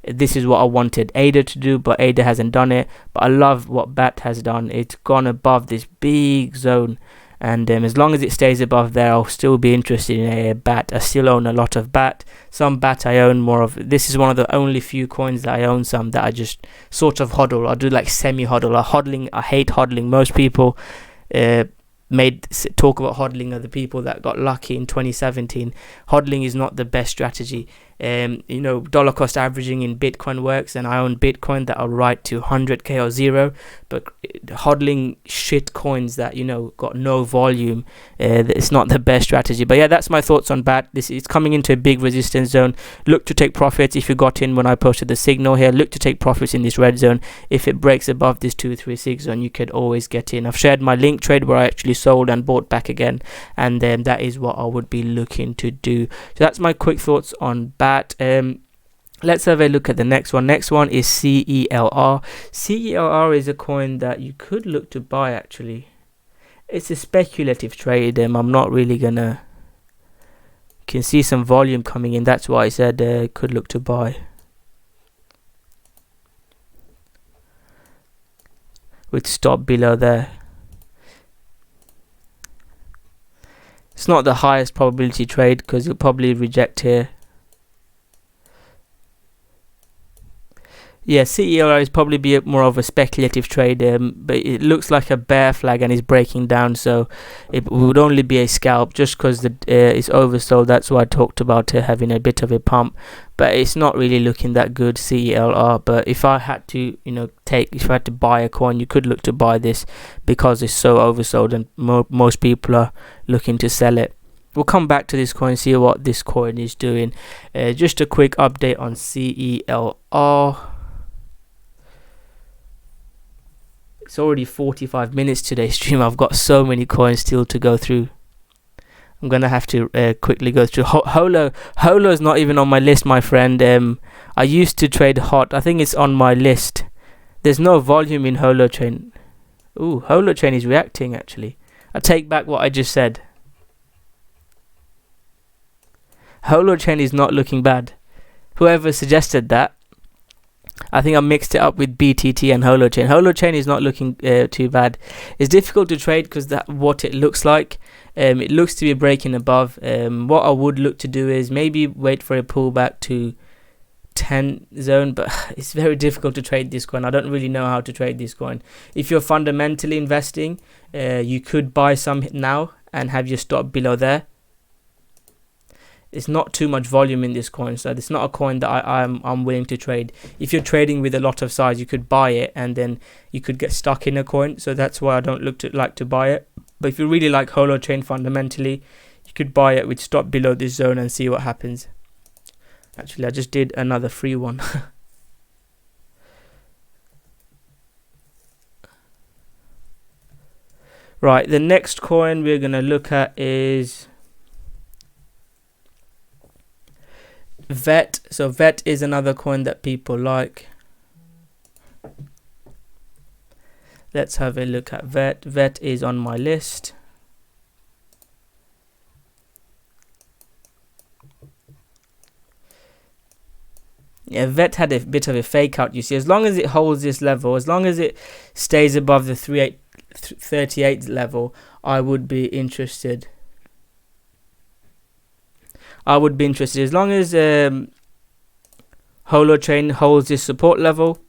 This is what I wanted ADA to do, but ADA hasn't done it. But I love what BAT has done. It's gone above this big zone, and as long as it stays above there, I'll still be interested in a BAT. I still own a lot of BAT. Some BAT I own more of. This is one of the only few coins that I own some that I just sort of hodl. I do like semi-hodl. I hate hodling. Most people talk about hodling are the people that got lucky in 2017. Hodling is not the best strategy. Dollar cost averaging in Bitcoin works, and I own Bitcoin that are right to 100k or 0, but hodling shit coins that got no volume, it's not the best strategy. But yeah, that's my thoughts on BAT. This is coming into a big resistance zone. Look to take profits. If you got in when I posted the signal here, look to take profits in this red zone. If it breaks above this 236 zone, you could always get in. I've shared my link trade where I actually sold and bought back again, and that is what I would be looking to do. So that's my quick thoughts on BAT. Let's have a look at the next one. Next one is CELR. CELR is a coin that you could look to buy actually. It's a speculative trade. I'm not really gonna. You can see some volume coming in. That's why I said could look to buy. With stop below there. It's not the highest probability trade because you'll probably reject here. Yeah, CELR is probably be more of a speculative trade, but it looks like a bear flag and is breaking down, so it would only be a scalp just because it's oversold. That's why I talked about having a bit of a pump, but it's not really looking that good, CELR. But if I had to, if I had to buy a coin, you could look to buy this because it's so oversold and most people are looking to sell it. We'll come back to this coin, see what this coin is doing. Just a quick update on CELR. It's already 45 minutes today's stream. I've got so many coins still to go through. I'm gonna have to quickly go through Holo. Holo is not even on my list, my friend. I used to trade hot. I think it's on my list. There's no volume in Holo chain. Ooh, Holo chain is reacting actually. I take back what I just said. Holo chain is not looking bad. Whoever suggested that, I think I mixed it up with BTT and Holo Chain. Holo Chain is not looking too bad. It's difficult to trade because that what it looks like. It looks to be breaking above. What I would look to do is maybe wait for a pullback to 10 zone, but it's very difficult to trade this coin. I don't really know how to trade this coin. If you're fundamentally investing, you could buy some now and have your stop below there. It's not too much volume in this coin, so it's not a coin that I'm willing to trade. If you're trading with a lot of size, you could buy it and then you could get stuck in a coin, so that's why I don't like to buy it. But if you really like Holo Chain fundamentally, you could buy it with stop below this zone and see what happens. Actually, I just did another free one. Right, the next coin we're going to look at is VET. So VET is another coin that people like. Let's have a look at VET. VET is on my list. Yeah, VET had a bit of a fake out, you see. As long as it holds this level, as long as it stays above the 38 level, I would be interested. As long as Holo Chain holds this support level,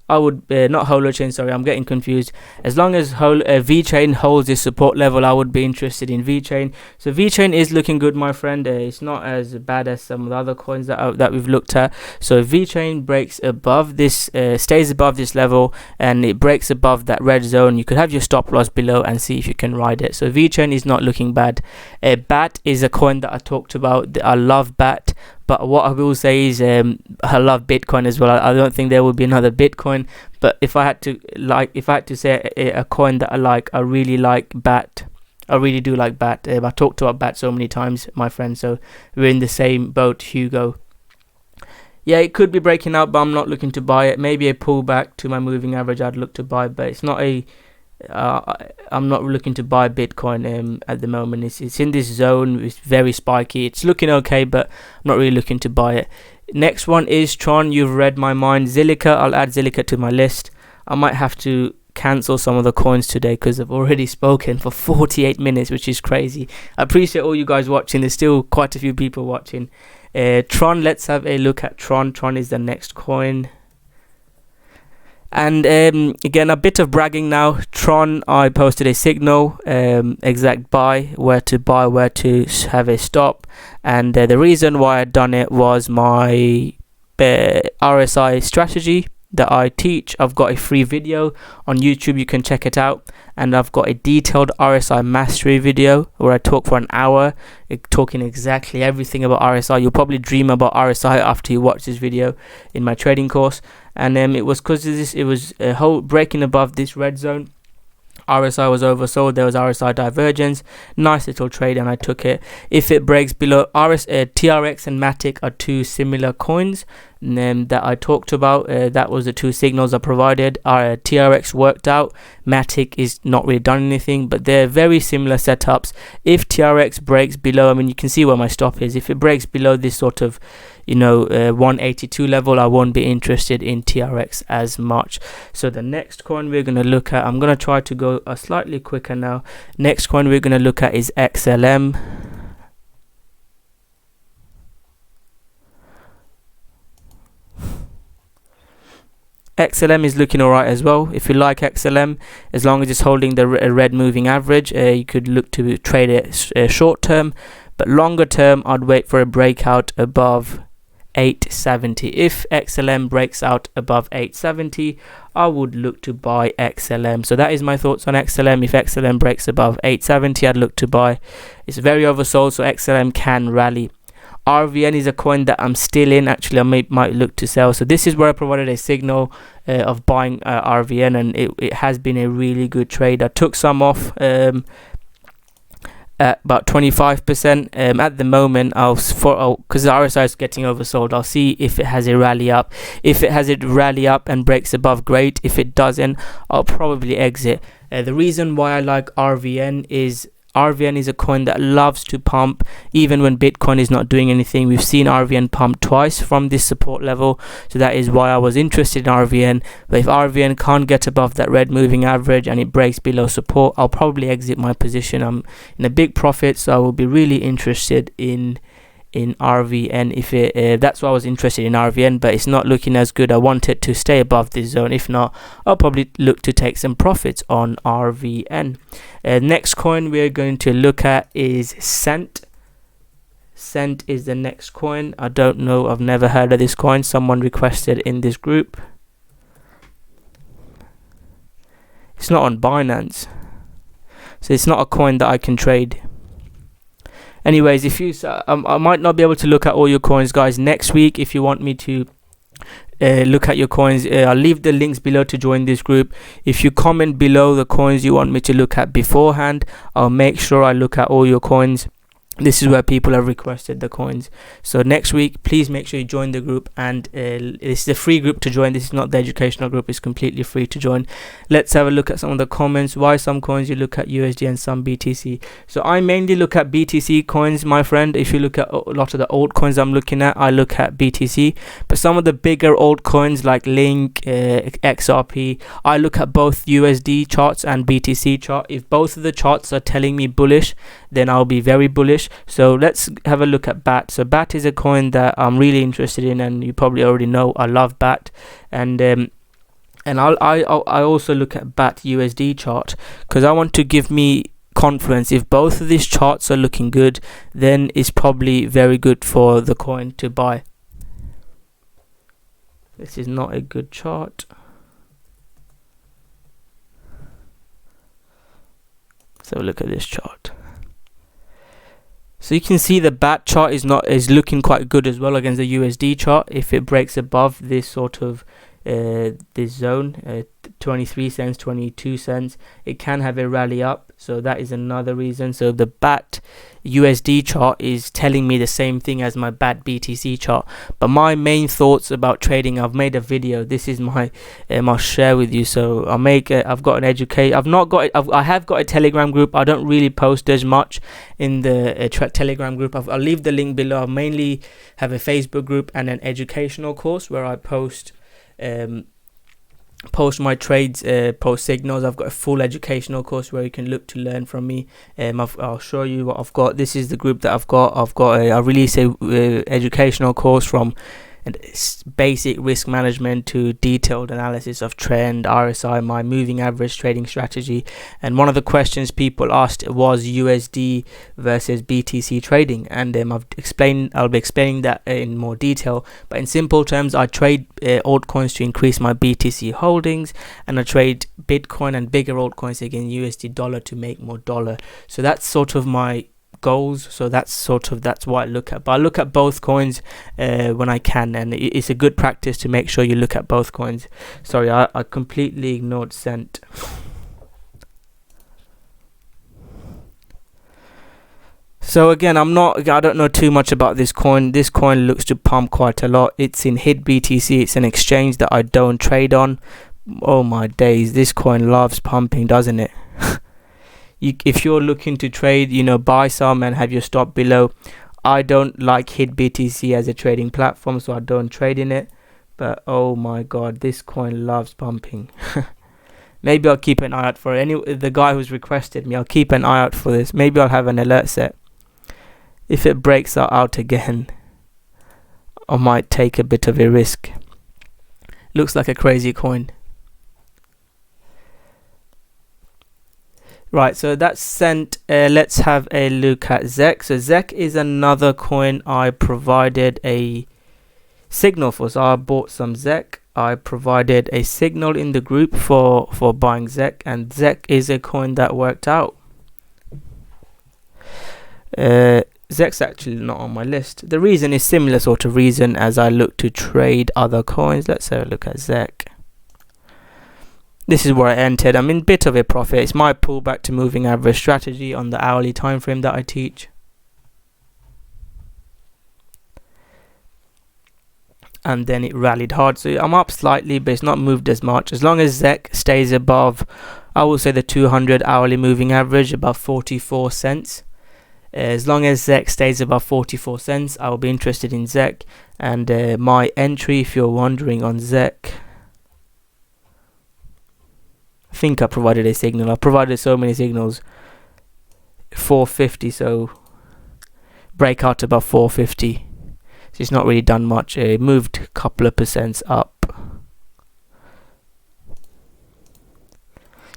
I would not Holo Chain, sorry, I'm getting confused. As long as V Chain holds this support level, I would be interested in V Chain. So V Chain is looking good, my friend. It's not as bad as some of the other coins that we've looked at. So V Chain breaks above this, stays above this level, and it breaks above that red zone. You could have your stop loss below and see if you can ride it. So V Chain is not looking bad. BAT is a coin that I talked about. I love BAT. But what I will say is I love Bitcoin as well. I don't think there will be another Bitcoin. But if I had to say a coin that I like, I really like BAT. I really do like BAT. I talked about BAT so many times, my friend. So we're in the same boat, Hugo. Yeah, it could be breaking out, but I'm not looking to buy it. Maybe a pullback to my moving average I'd look to buy, but it's not a... I'm not looking to buy Bitcoin at the moment. It's in this zone. It's very spiky. It's looking okay, but I'm not really looking to buy it. Next one is Tron. You've read my mind. Zilliqa. I'll add Zilliqa to my list. I might have to cancel some of the coins today because I've already spoken for 48 minutes, which is crazy. I appreciate all you guys watching. There's still quite a few people watching. Tron. Let's have a look at Tron. Tron is the next coin. And again, a bit of bragging now. Tron, I posted a signal, exact buy, where to have a stop. And the reason why I'd done it was my RSI strategy that I teach. I've got a free video on YouTube, you can check it out. And I've got a detailed RSI mastery video where I talk for an hour, talking exactly everything about RSI. You'll probably dream about RSI after you watch this video in my trading course. And it was because it was a whole breaking above this red zone. RSI was oversold, there was RSI divergence, nice little trade, and I took it. If it breaks below TRX and matic are two similar coins that I talked about. That was the two signals I provided. TRX worked out, matic is not really done anything, but they're very similar setups. If TRX breaks below, I mean, you can see where my stop is. If it breaks below this sort of 182 level, I won't be interested in TRX as much. So the next coin we're going to look at, I'm going to try to go slightly quicker now. Next coin we're going to look at is XLM. XLM is looking alright as well. If you like XLM, as long as it's holding the red moving average, you could look to trade it short term, but longer term I'd wait for a breakout above 870. If XLM breaks out above 870, I would look to buy XLM. So that is my thoughts on XLM. If XLM breaks above 870, I'd look to buy. It's very oversold, so XLM can rally. RVN is a coin that I'm still in. Actually, I might look to sell. So this is where I provided a signal of buying RVN, and it has been a really good trade. I took some off at about 25%. At the moment, because the RSI is getting oversold, I'll see if it has a rally up. If it has a rally up and breaks above, great. If it doesn't, I'll probably exit. The reason why I like RVN is RVN is a coin that loves to pump even when Bitcoin is not doing anything. We've seen RVN pump twice from this support level, so that is why I was interested in RVN. But if RVN can't get above that red moving average and it breaks below support, I'll probably exit my position. I'm in a big profit, so I will be really interested in RVN. If it that's why I was interested in RVN, but it's not looking as good. I want it to stay above this zone. If not, I'll probably look to take some profits on RVN. Next coin we're going to look at is Cent. Cent is the next coin. I don't know, I've never heard of this coin. Someone requested in this group. It's not on Binance, so it's not a coin that I can trade. Anyways, if you I might not be able to look at all your coins, guys. Next week, if you want me to look at your coins, I'll leave the links below to join this group. If you comment below the coins you want me to look at beforehand, I'll make sure I look at all your coins. This is where people have requested the coins. So next week, please make sure you join the group, and it's the free group to join. This is not the educational group. It's completely free to join. Let's have a look at some of the comments. Why some coins you look at USD and some BTC? So I mainly look at BTC coins, my friend. If you look at a lot of the altcoins I'm looking at, I look at BTC. But some of the bigger altcoins like Link, XRP, I look at both USD charts and BTC chart. If both of the charts are telling me bullish, then I'll be very bullish. So let's have a look at BAT. So BAT is a coin that I'm really interested in, and you probably already know I love BAT. And I also look at BAT USD chart because I want to give me confidence. If both of these charts are looking good, then it's probably very good for the coin to buy. This is not a good chart. So look at this chart. So you can see the BAT chart is looking quite good as well against the USD chart. If it breaks above this sort of this zone, 23 cents, 22 cents, it can have a rally up. So that is another reason. So the BAT USD chart is telling me the same thing as my BAT BTC chart. But my main thoughts about trading, I've made a video. This is my I'll share with you. So I've got an I have got a Telegram group. I don't really post as much in the Telegram group. I'll leave the link below. I mainly have a Facebook group and an educational course where I post my trades, post signals. I've got a full educational course where you can look to learn from me. I'll show you what I've got. This is the group that I've got. I release a educational course from basic risk management to detailed analysis of trend, RSI, my moving average trading strategy. And one of the questions people asked was USD versus BTC trading, and I'll be explaining that in more detail. But in simple terms, I trade altcoins to increase my BTC holdings, and I trade Bitcoin and bigger altcoins against USD dollar to make more dollar. So that's sort of my goals. So that's what I look at. But I look at both coins when I can, and it's a good practice to make sure you look at both coins. Sorry, I completely ignored Cent. So again, I don't know too much about this coin. This coin looks to pump quite a lot. It's in HitBTC. It's an exchange that I don't trade on. Oh my days, this coin loves pumping, doesn't it? If you're looking to trade, buy some and have your stop below. I don't like HitBTC as a trading platform, so I don't trade in it. But oh my god, this coin loves pumping. Maybe I'll keep an eye out for it. The guy who's requested me, I'll keep an eye out for this. Maybe I'll have an alert set. If it breaks out again, I might take a bit of a risk. Looks like a crazy coin. Right, so that's Cent. Let's have a look at ZEC. So ZEC is another coin I provided a signal for. So I bought some ZEC. I provided a signal in the group for buying ZEC, and ZEC is a coin that worked out. ZEC's actually not on my list. The reason is similar sort of reason as I look to trade other coins. Let's have a look at ZEC. This is where I entered. I'm in a bit of a profit. It's my pullback to moving average strategy on the hourly time frame that I teach. And then it rallied hard. So I'm up slightly, but it's not moved as much. As long as ZEC stays above I will say the 200 hourly moving average about 44 cents. As long as ZEC stays above 44 cents, I will be interested in ZEC. And my entry, if you're wondering on ZEC, I think I provided a signal. I provided so many signals. 450, so breakout above 450. So it's not really done much. It moved a couple of percents up.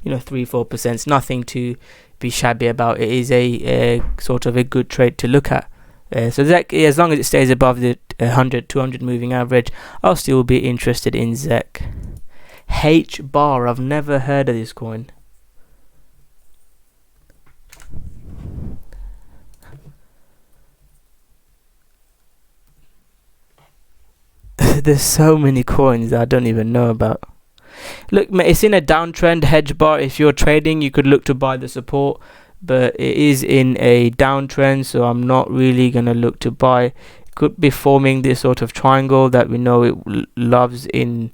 3-4%. Nothing to be shabby about. It is a sort of a good trade to look at. So ZEC, as long as it stays above the 100-200 moving average, I'll still be interested in ZEC. hbar, I've never heard of this coin. There's so many coins that I don't even know about. Look, it's in a downtrend. hbar, if you're trading, you could look to buy the support, but it is in a downtrend, so I'm not really gonna look to buy. It could be forming this sort of triangle that we know it loves in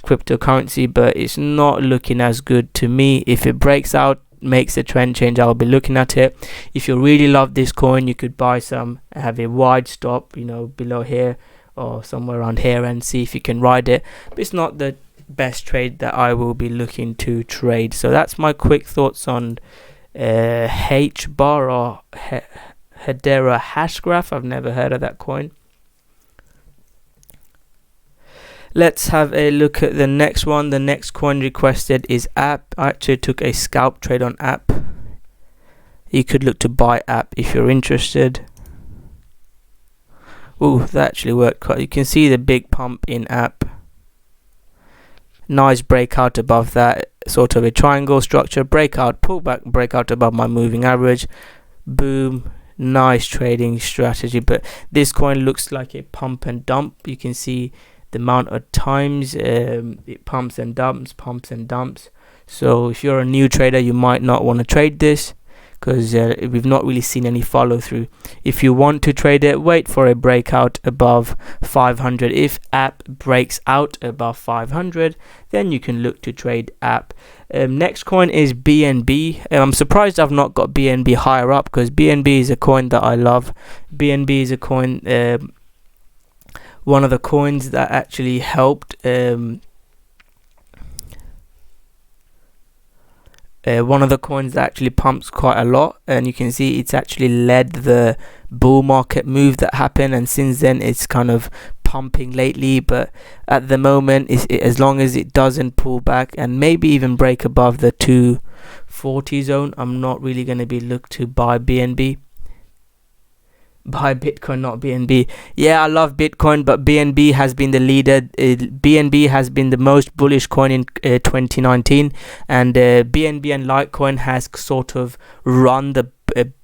cryptocurrency, but it's not looking as good to me. If it breaks out, makes a trend change, I'll be looking at it. If you really love this coin, you could buy some, have a wide stop, below here or somewhere around here, and see if you can ride it. But it's not the best trade that I will be looking to trade. So that's my quick thoughts on hbar or Hedera Hashgraph. I've never heard of that coin. Let's have a look at the next one. The next coin requested is app. I actually took a scalp trade on app. You could look to buy app if you're interested. Ooh, that actually worked quite. You can see the big pump in app. Nice breakout above that, sort of a triangle structure. Breakout, pullback, breakout above my moving average. Boom. Nice trading strategy. But this coin looks like a pump and dump. You can see the amount of times it pumps and dumps. So if you're a new trader, you might not want to trade this, because we've not really seen any follow through. If you want to trade it, wait for a breakout above 500. If app breaks out above 500, then you can look to trade app. Next coin is BNB. I'm surprised I've not got BNB higher up, because BNB is a coin that I love. BNB is a coin, one of the coins that actually helped one of the coins that actually pumps quite a lot, and you can see it's actually led the bull market move that happened, and since then it's kind of pumping lately. But at the moment, as long as it doesn't pull back and maybe even break above the 240 zone, I'm not really going to be look to buy BNB. Buy Bitcoin, not BNB. Yeah, I love Bitcoin, but BNB has been the leader. BNB has been the most bullish coin in 2019, and BNB and Litecoin has sort of run the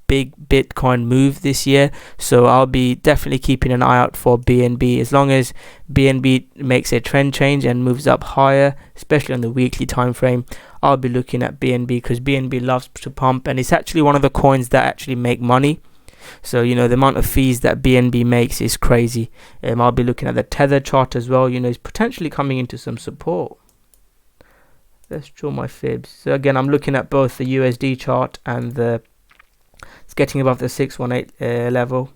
big Bitcoin move this year. So I'll be definitely keeping an eye out for BNB. As long as BNB makes a trend change and moves up higher, especially on the weekly time frame, I'll be looking at BNB, because BNB loves to pump, and it's actually one of the coins that actually make money. So the amount of fees that BNB makes is crazy. I'll be looking at the tether chart as well. It's potentially coming into some support. Let's draw my fibs. So again, I'm looking at both the USD chart and it's getting above the 618 level.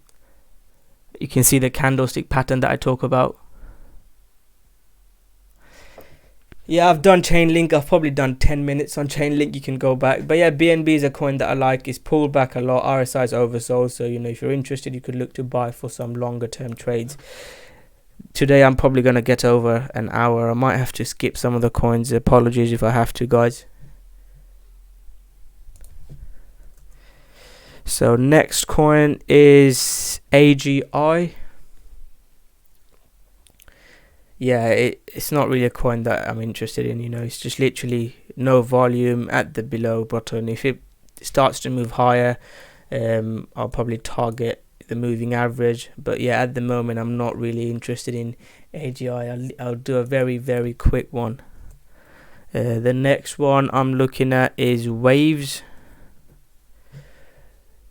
You can see the candlestick pattern that I talk about. Yeah, I've done Chainlink. I've probably done 10 minutes on Chainlink. You can go back. But yeah, BNB is a coin that I like. It's pulled back a lot. RSI is oversold. So, if you're interested, you could look to buy for some longer term trades. Today, I'm probably going to get over an hour. I might have to skip some of the coins. Apologies if I have to, guys. So, next coin is AGI. Yeah, it's not really a coin that I'm interested in. It's just literally no volume at the below button. If it starts to move higher, I'll probably target the moving average. But yeah, at the moment, I'm not really interested in AGI. I'll do a very, very quick one. The next one I'm looking at is Waves.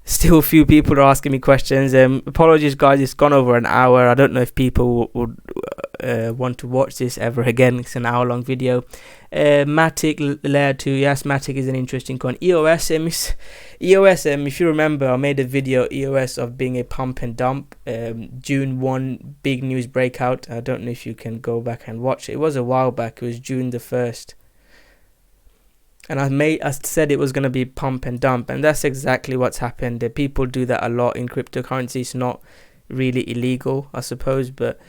Still a few people are asking me questions. Apologies, guys, it's gone over an hour. I don't know if people would want to watch this ever again. It's an hour-long video. Matic layer 2. Yes, Matic is an interesting coin. EOS, if you remember, I made a video EOS of being a pump and dump. June 1 big news breakout. I don't know if you can go back and watch it. It was a while back. It was June the 1st. And I said it was going to be pump and dump, and that's exactly what's happened. People do that a lot in cryptocurrency. It's not really illegal, I suppose, but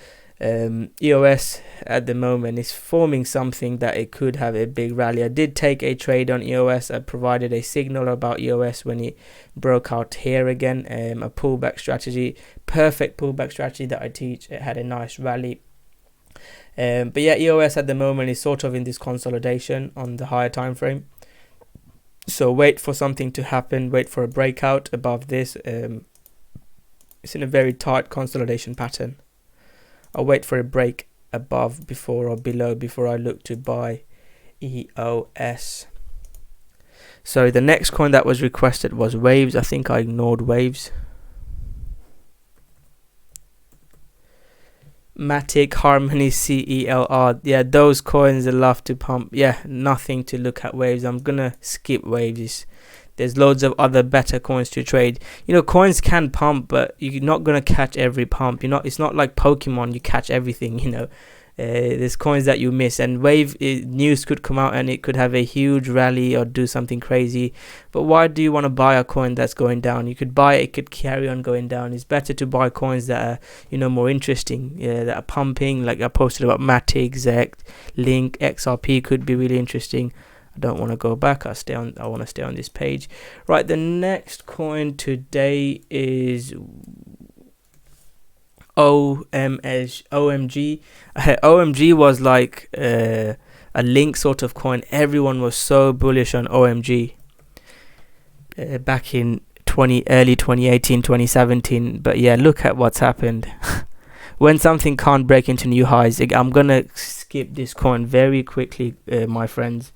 EOS at the moment is forming something that it could have a big rally. I did take a trade on EOS. I provided a signal about EOS when it broke out here again. A pullback strategy, perfect pullback strategy that I teach. It had a nice rally. But yeah, EOS at the moment is sort of in this consolidation on the higher time frame. So wait for something to happen. Wait for a breakout above this. It's in a very tight consolidation pattern. I'll wait for a break above before or below before I look to buy EOS. So the next coin that was requested was Waves. I think I ignored Waves. Matic, Harmony, CELR. Yeah, those coins are love to pump. Yeah, nothing to look at Waves. I'm gonna skip Waves. There's loads of other better coins to trade. You know, coins can pump, but you're not gonna catch every pump. It's not like Pokemon. You catch everything. You know, there's coins that you miss, and Wave news could come out and it could have a huge rally or do something crazy. But why do you want to buy a coin that's going down? You could buy it could carry on going down. It's better to buy coins that are more interesting, that are pumping. Like I posted about matic, zec, link, xrp could be really interesting. I don't want to go back. I want to stay on this page. Right, the next coin today is OMG. OMG was like a link sort of coin. Everyone was so bullish on OMG back in early 2018, 2017. But yeah, look at what's happened. When something can't break into new highs, I'm gonna skip this coin very quickly, my friends.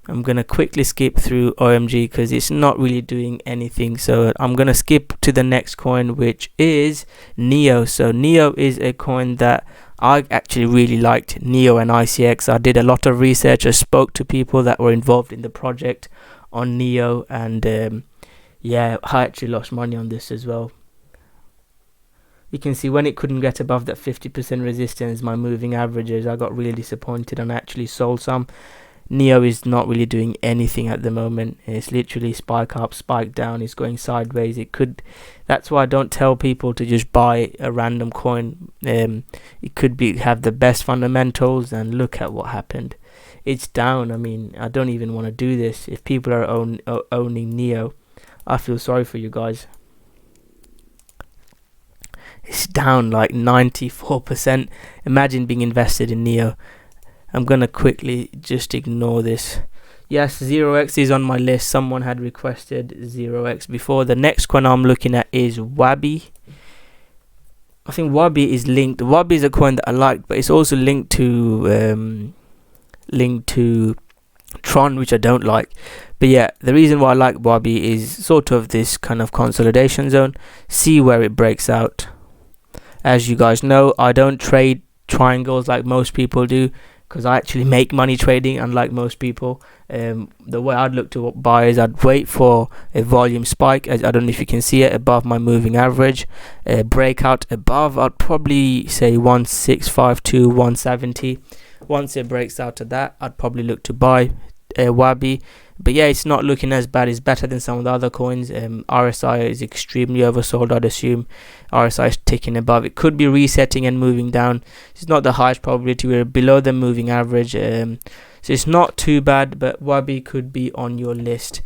I'm gonna quickly skip through OMG because it's not really doing anything. So I'm gonna skip to the next coin, which is Neo. So Neo is a coin that I actually really liked. Neo and ICX. I did a lot of research. I spoke to people that were involved in the project on Neo, and yeah, I actually lost money on this as well. You can see when it couldn't get above that 50% resistance, my moving averages, I got really disappointed and I actually sold some. Neo is not really doing anything at the moment. It's literally spike up, spike down. It's going sideways. That's why I don't tell people to just buy a random coin. It could have the best fundamentals, and look at what happened. It's down. I mean, I don't even want to do this. If people are owning Neo, I feel sorry for you guys. It's down like 94%. Imagine being invested in Neo. I'm gonna quickly just ignore this. Yes, 0x is on my list. Someone had requested 0x before. The next coin I'm looking at is Wabi. I think Wabi is linked. Wabi is a coin that I like, but it's also linked to Tron, which I don't like. But yeah, the reason why I like Wabi is sort of this kind of consolidation zone. See where it breaks out. As you guys know, I don't trade triangles like most people do, because I actually make money trading, unlike most people. The way I'd look to buy is I'd wait for a volume spike, as I don't know if you can see it, above my moving average. Breakout above, I'd probably say 1652, 170. Once it breaks out to that, I'd probably look to buy Wabi. But yeah, it's not looking as bad. It's better than some of the other coins. RSI is extremely oversold, I'd assume. RSI is ticking above. It could be resetting and moving down. It's not the highest probability. We're below the moving average. So it's not too bad, but Wabi could be on your list.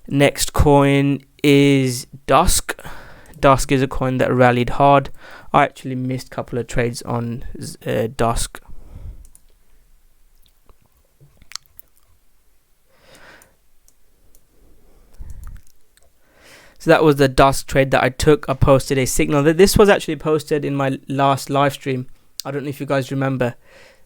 Next coin is Dusk. Dusk is a coin that rallied hard. I actually missed a couple of trades on Dusk. So that was the Dusk trade that I took. I posted a signal. This was actually posted in my last live stream. I don't know if you guys remember.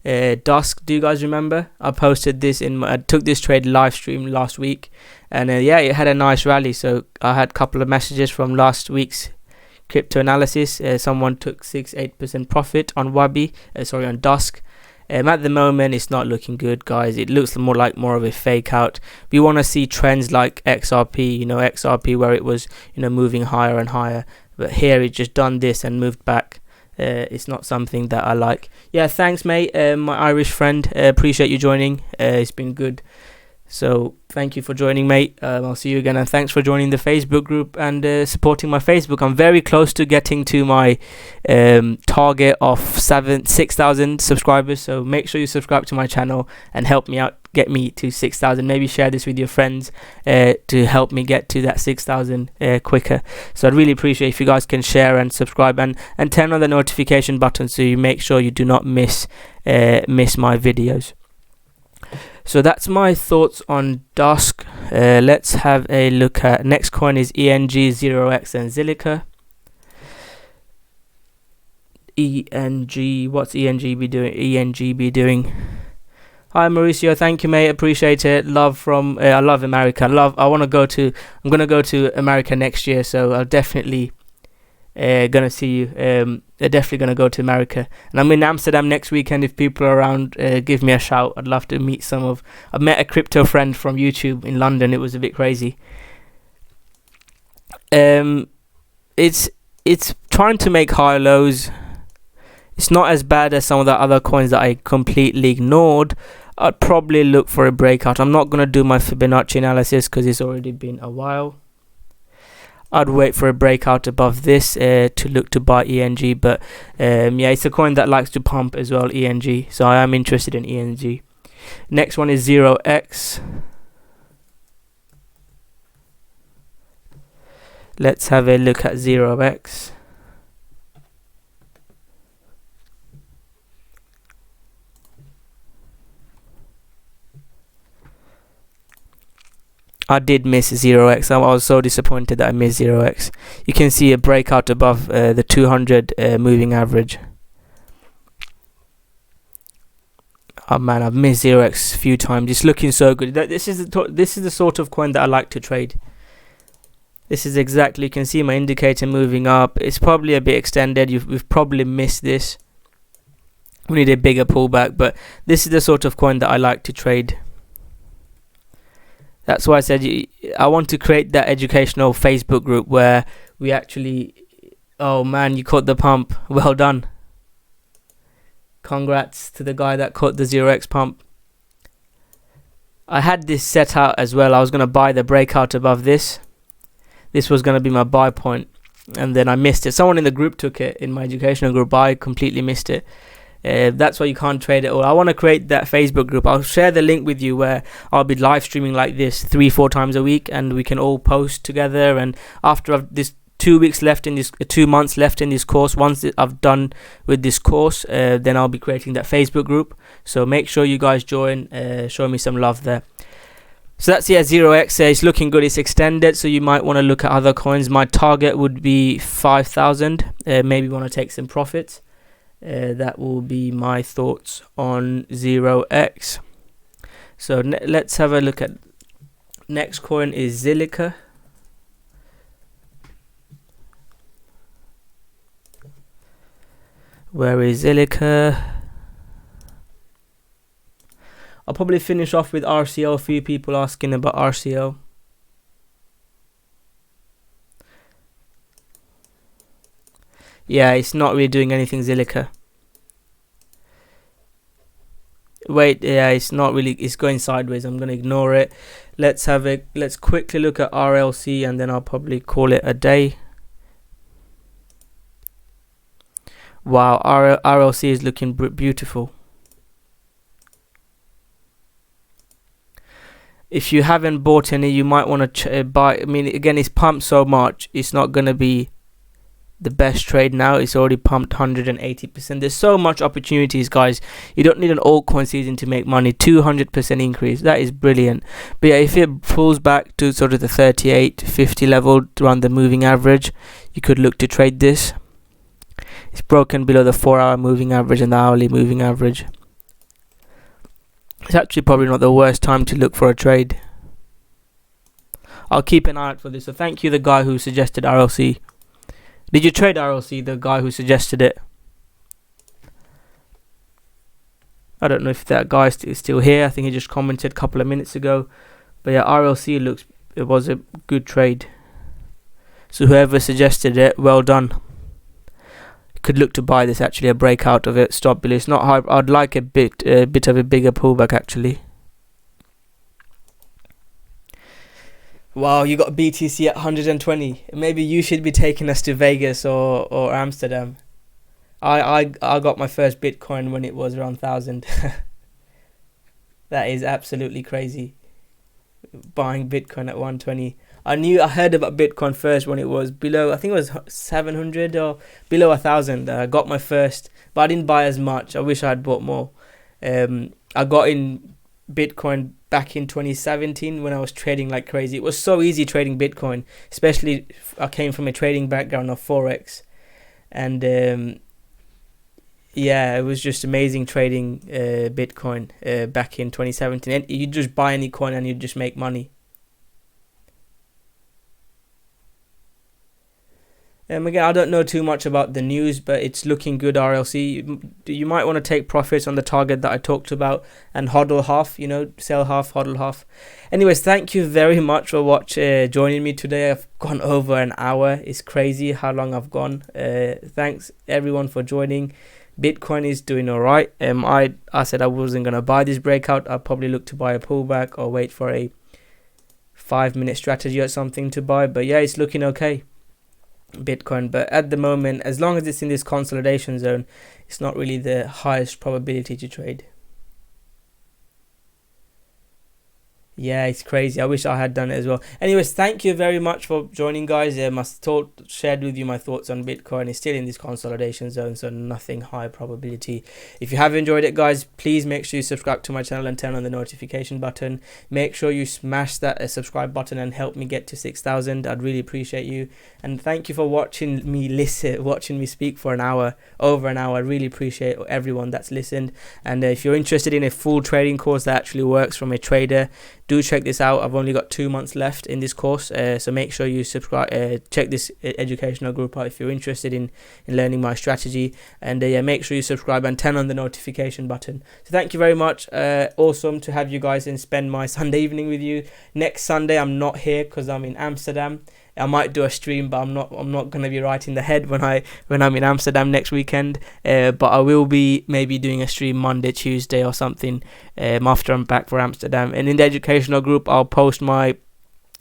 Dusk, do you guys remember? I posted this I took this trade live stream last week, and yeah, it had a nice rally. So I had a couple of messages from last week's crypto analysis. Someone took 6-8% profit on wabi, on dusk. At the moment, it's not looking good, guys. It looks more of a fake out. We want to see trends like XRP, XRP where it was, moving higher and higher. But here it just done this and moved back. It's not something that I like. Yeah, thanks, mate. My Irish friend. Appreciate you joining. It's been good. So thank you for joining, mate. I'll see you again, and thanks for joining the Facebook group and supporting my Facebook. I'm very close to getting to my target of 6,000 subscribers, so make sure you subscribe to my channel and help me out, get me to 6,000. Maybe share this with your friends to help me get to that 6,000 quicker. So I'd really appreciate if you guys can share and subscribe and turn on the notification button so you make sure you do not miss my videos. So that's my thoughts on Dusk. Let's have a look at next coin is ENG, 0x and Zilliqa. ENG, what's ENG be doing? Hi Mauricio, thank you, mate. Appreciate it. Love from I love America. I'm gonna go to America next year, so I'll definitely gonna see you. They're definitely gonna go to America, and I'm in Amsterdam next weekend. If people are around, give me a shout. I'd love to meet I've met a crypto friend from YouTube in London. It was a bit crazy. It's trying to make high lows. It's not as bad as some of the other coins that I completely ignored. I'd probably look for a breakout. I'm not gonna do my Fibonacci analysis because it's already been a while. I'd wait for a breakout above this to look to buy ENG, but yeah, it's a coin that likes to pump as well, ENG, so I am interested in ENG. Next one is 0x. Let's have a look at 0x. I did miss 0x. I was so disappointed that I missed 0x. You can see a breakout above the 200 moving average. Oh man, I've missed 0x a few times. It's looking so good. This is the sort of coin that I like to trade. This is exactly, you can see my indicator moving up. It's probably a bit extended. We've probably missed this. We need a bigger pullback, but this is the sort of coin that I like to trade. That's why I said I want to create that educational Facebook group where we actually... Oh man, you caught the pump. Well done. Congrats to the guy that caught the 0x pump. I had this set out as well. I was going to buy the breakout above this. This was going to be my buy point. And then I missed it. Someone in the group took it, in my educational group. I completely missed it. That's why you can't trade it all. I want to create that Facebook group. I'll share the link with you where I'll be live streaming like this 3-4 times a week, and we can all post together. And after I've this 2 weeks left in this 2 months left in this course, once I've done with this course, then I'll be creating that Facebook group. So make sure you guys join. Show me some love there. So that's 0x. It's looking good. It's extended, so you might want to look at other coins. My target would be 5,000. Maybe want to take some profits. That will be my thoughts on 0x. So let's have a look at next coin is Zilliqa. Where is Zilliqa? I'll probably finish off with RCO. A few people asking about RCO. Yeah, it's not really doing anything, Zilliqa. Wait, yeah, it's not really, it's going sideways. I'm going to ignore it. Let's quickly look at RLC, and then I'll probably call it a day. Wow, RLC is looking beautiful. If you haven't bought any, you might want to buy. I mean, again, it's pumped so much, it's not going to be the best trade now. It's already pumped 180%. There's so much opportunities, guys. You don't need an altcoin season to make money. 200% increase, that is brilliant. But yeah, if it pulls back to sort of the 38-50 level around the moving average, you could look to trade this. It's broken below the 4-hour moving average and the hourly moving average. It's actually probably not the worst time to look for a trade. I'll keep an eye out for this. So thank you, the guy who suggested RLC. Did you trade RLC, the guy who suggested it? I don't know if that guy is still here. I think he just commented a couple of minutes ago. But yeah, RLC it was a good trade. So whoever suggested it, well done. Could look to buy this, actually, a breakout of it. Stop below. It's not high. I'd like a bit of a bigger pullback, actually. Wow, you got BTC at 120. Maybe you should be taking us to Vegas or Amsterdam. I got my first Bitcoin when it was around 1,000. That is absolutely crazy. Buying Bitcoin at 120. I heard about Bitcoin first when it was below, I think it was 700 or below 1,000. I got my first, but I didn't buy as much. I wish I had bought more. I got in Bitcoin back in 2017 when I was trading like crazy. It was so easy trading Bitcoin, especially I came from a trading background of Forex. And yeah, it was just amazing trading Bitcoin back in 2017. And you just buy any coin and you just make money. Again, I don't know too much about the news, but it's looking good, RLC. You might want to take profits on the target that I talked about and hodl half, sell half, hodl half. Anyways, thank you very much for joining me today. I've gone over an hour. It's crazy how long I've gone. Thanks everyone for joining. Bitcoin is doing all right. I said I wasn't going to buy this breakout. I'll probably look to buy a pullback or wait for a 5-minute strategy or something to buy. But yeah, it's looking okay, Bitcoin. But at the moment, as long as it's in this consolidation zone, it's not really the highest probability to trade. Yeah, it's crazy. I wish I had done it as well. Anyways, thank you very much for joining, guys. Shared with you my thoughts on Bitcoin. It's still in this consolidation zone, so nothing high probability. If you have enjoyed it, guys, please make sure you subscribe to my channel and turn on the notification button. Make sure you smash that subscribe button and help me get to 6,000. I'd really appreciate you. And thank you for watching me speak for an hour, over an hour. I really appreciate everyone that's listened. And if you're interested in a full trading course that actually works from a trader, do check this out. I've only got 2 months left in this course, so make sure you subscribe. Check this educational group out if you're interested in learning my strategy. And yeah, make sure you subscribe and turn on the notification button. So thank you very much. Awesome to have you guys and spend my Sunday evening with you. Next Sunday I'm not here because I'm in Amsterdam. I might do a stream, but I'm not going to be right in the head when I'm in Amsterdam next weekend. But I will be maybe doing a stream Monday, Tuesday or something after I'm back for Amsterdam. And in the educational group, I'll post my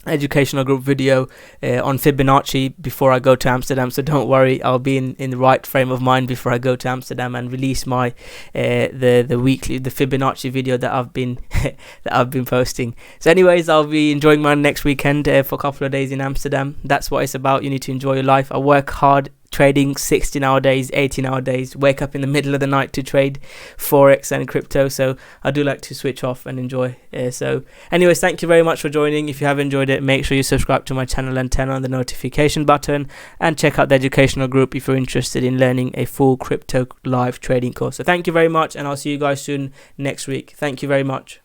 educational group video on Fibonacci before I go to Amsterdam, so don't worry, I'll be in the right frame of mind before I go to Amsterdam and release my the Fibonacci video that I've been posting. So anyways, I'll be enjoying my next weekend for a couple of days in Amsterdam. That's what it's about. You need to enjoy your life. I work hard trading 16-hour days, 18-hour days, wake up in the middle of the night to trade Forex and crypto, so I do like to switch off and enjoy. So anyways, thank you very much for joining. If you have enjoyed it, make sure you subscribe to my channel and turn on the notification button, and check out the educational group if you're interested in learning a full crypto live trading course. So thank you very much, and I'll see you guys soon next week. Thank you very much.